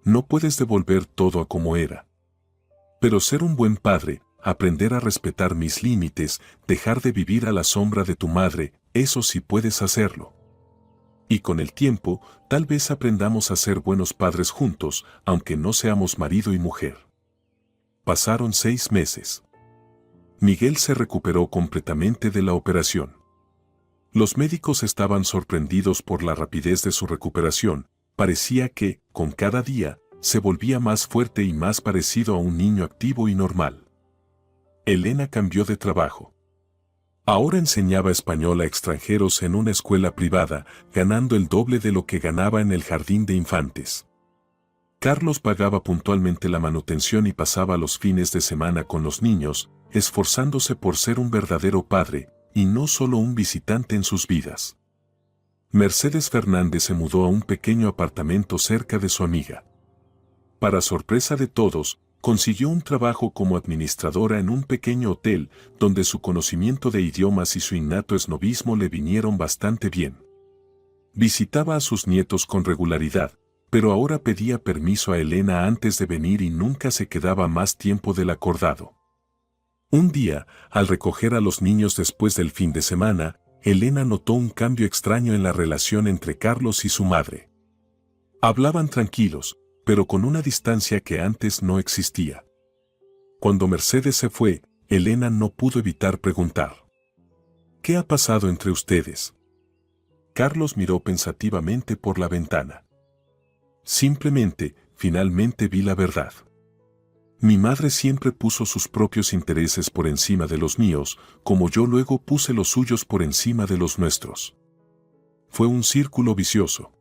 «No puedes devolver todo a como era. Pero ser un buen padre, aprender a respetar mis límites, dejar de vivir a la sombra de tu madre, eso sí puedes hacerlo. Y con el tiempo, tal vez aprendamos a ser buenos padres juntos, aunque no seamos marido y mujer». Pasaron 6 meses. Miguel se recuperó completamente de la operación. Los médicos estaban sorprendidos por la rapidez de su recuperación. Parecía que, con cada día, se volvía más fuerte y más parecido a un niño activo y normal. Elena cambió de trabajo. Ahora enseñaba español a extranjeros en una escuela privada, ganando el doble de lo que ganaba en el jardín de infantes. Carlos pagaba puntualmente la manutención y pasaba los fines de semana con los niños, esforzándose por ser un verdadero padre, y no solo un visitante en sus vidas. Mercedes Fernández se mudó a un pequeño apartamento cerca de su amiga. Para sorpresa de todos, consiguió un trabajo como administradora en un pequeño hotel, donde su conocimiento de idiomas y su innato esnobismo le vinieron bastante bien. Visitaba a sus nietos con regularidad, pero ahora pedía permiso a Elena antes de venir y nunca se quedaba más tiempo del acordado. Un día, al recoger a los niños después del fin de semana, Elena notó un cambio extraño en la relación entre Carlos y su madre. Hablaban tranquilos, pero con una distancia que antes no existía. Cuando Mercedes se fue, Elena no pudo evitar preguntar: «¿Qué ha pasado entre ustedes?». Carlos miró pensativamente por la ventana. «Simplemente, finalmente vi la verdad. Mi madre siempre puso sus propios intereses por encima de los míos, como yo luego puse los suyos por encima de los nuestros. Fue un círculo vicioso».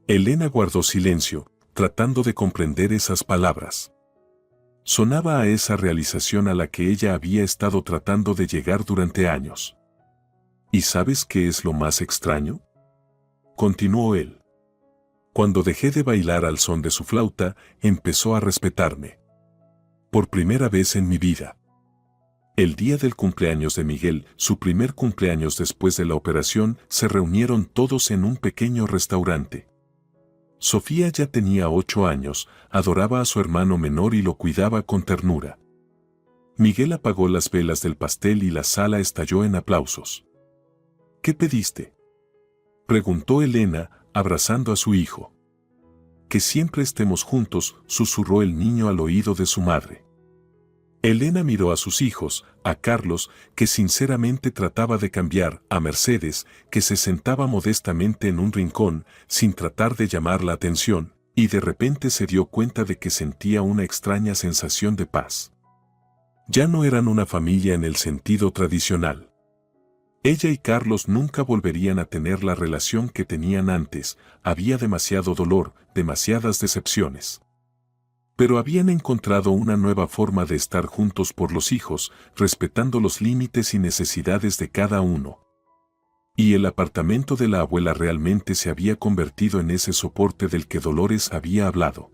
Elena guardó silencio, tratando de comprender esas palabras. Sonaba a esa realización a la que ella había estado tratando de llegar durante años. «¿Y sabes qué es lo más extraño?», continuó él. «Cuando dejé de bailar al son de su flauta, empezó a respetarme. Por primera vez en mi vida». El día del cumpleaños de Miguel, su primer cumpleaños después de la operación, se reunieron todos en un pequeño restaurante. Sofía ya tenía 8 años, adoraba a su hermano menor y lo cuidaba con ternura. Miguel apagó las velas del pastel y la sala estalló en aplausos. «¿Qué pediste?», preguntó Elena, abrazando a su hijo. «Que siempre estemos juntos», susurró el niño al oído de su madre. Elena miró a sus hijos, a Carlos, que sinceramente trataba de cambiar, a Mercedes, que se sentaba modestamente en un rincón, sin tratar de llamar la atención, y de repente se dio cuenta de que sentía una extraña sensación de paz. Ya no eran una familia en el sentido tradicional. Ella y Carlos nunca volverían a tener la relación que tenían antes, había demasiado dolor, demasiadas decepciones. Pero habían encontrado una nueva forma de estar juntos por los hijos, respetando los límites y necesidades de cada uno. Y el apartamento de la abuela realmente se había convertido en ese soporte del que Dolores había hablado.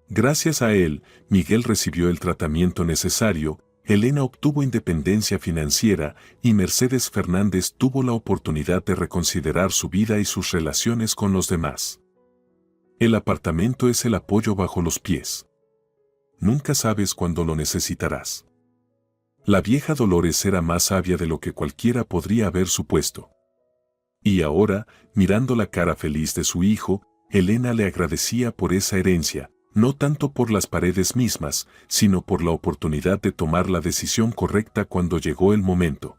Gracias a él, Miguel recibió el tratamiento necesario, Elena obtuvo independencia financiera y Mercedes Fernández tuvo la oportunidad de reconsiderar su vida y sus relaciones con los demás. El apartamento es el apoyo bajo los pies. Nunca sabes cuándo lo necesitarás. La vieja Dolores era más sabia de lo que cualquiera podría haber supuesto. Y ahora, mirando la cara feliz de su hijo, Elena le agradecía por esa herencia, no tanto por las paredes mismas, sino por la oportunidad de tomar la decisión correcta cuando llegó el momento.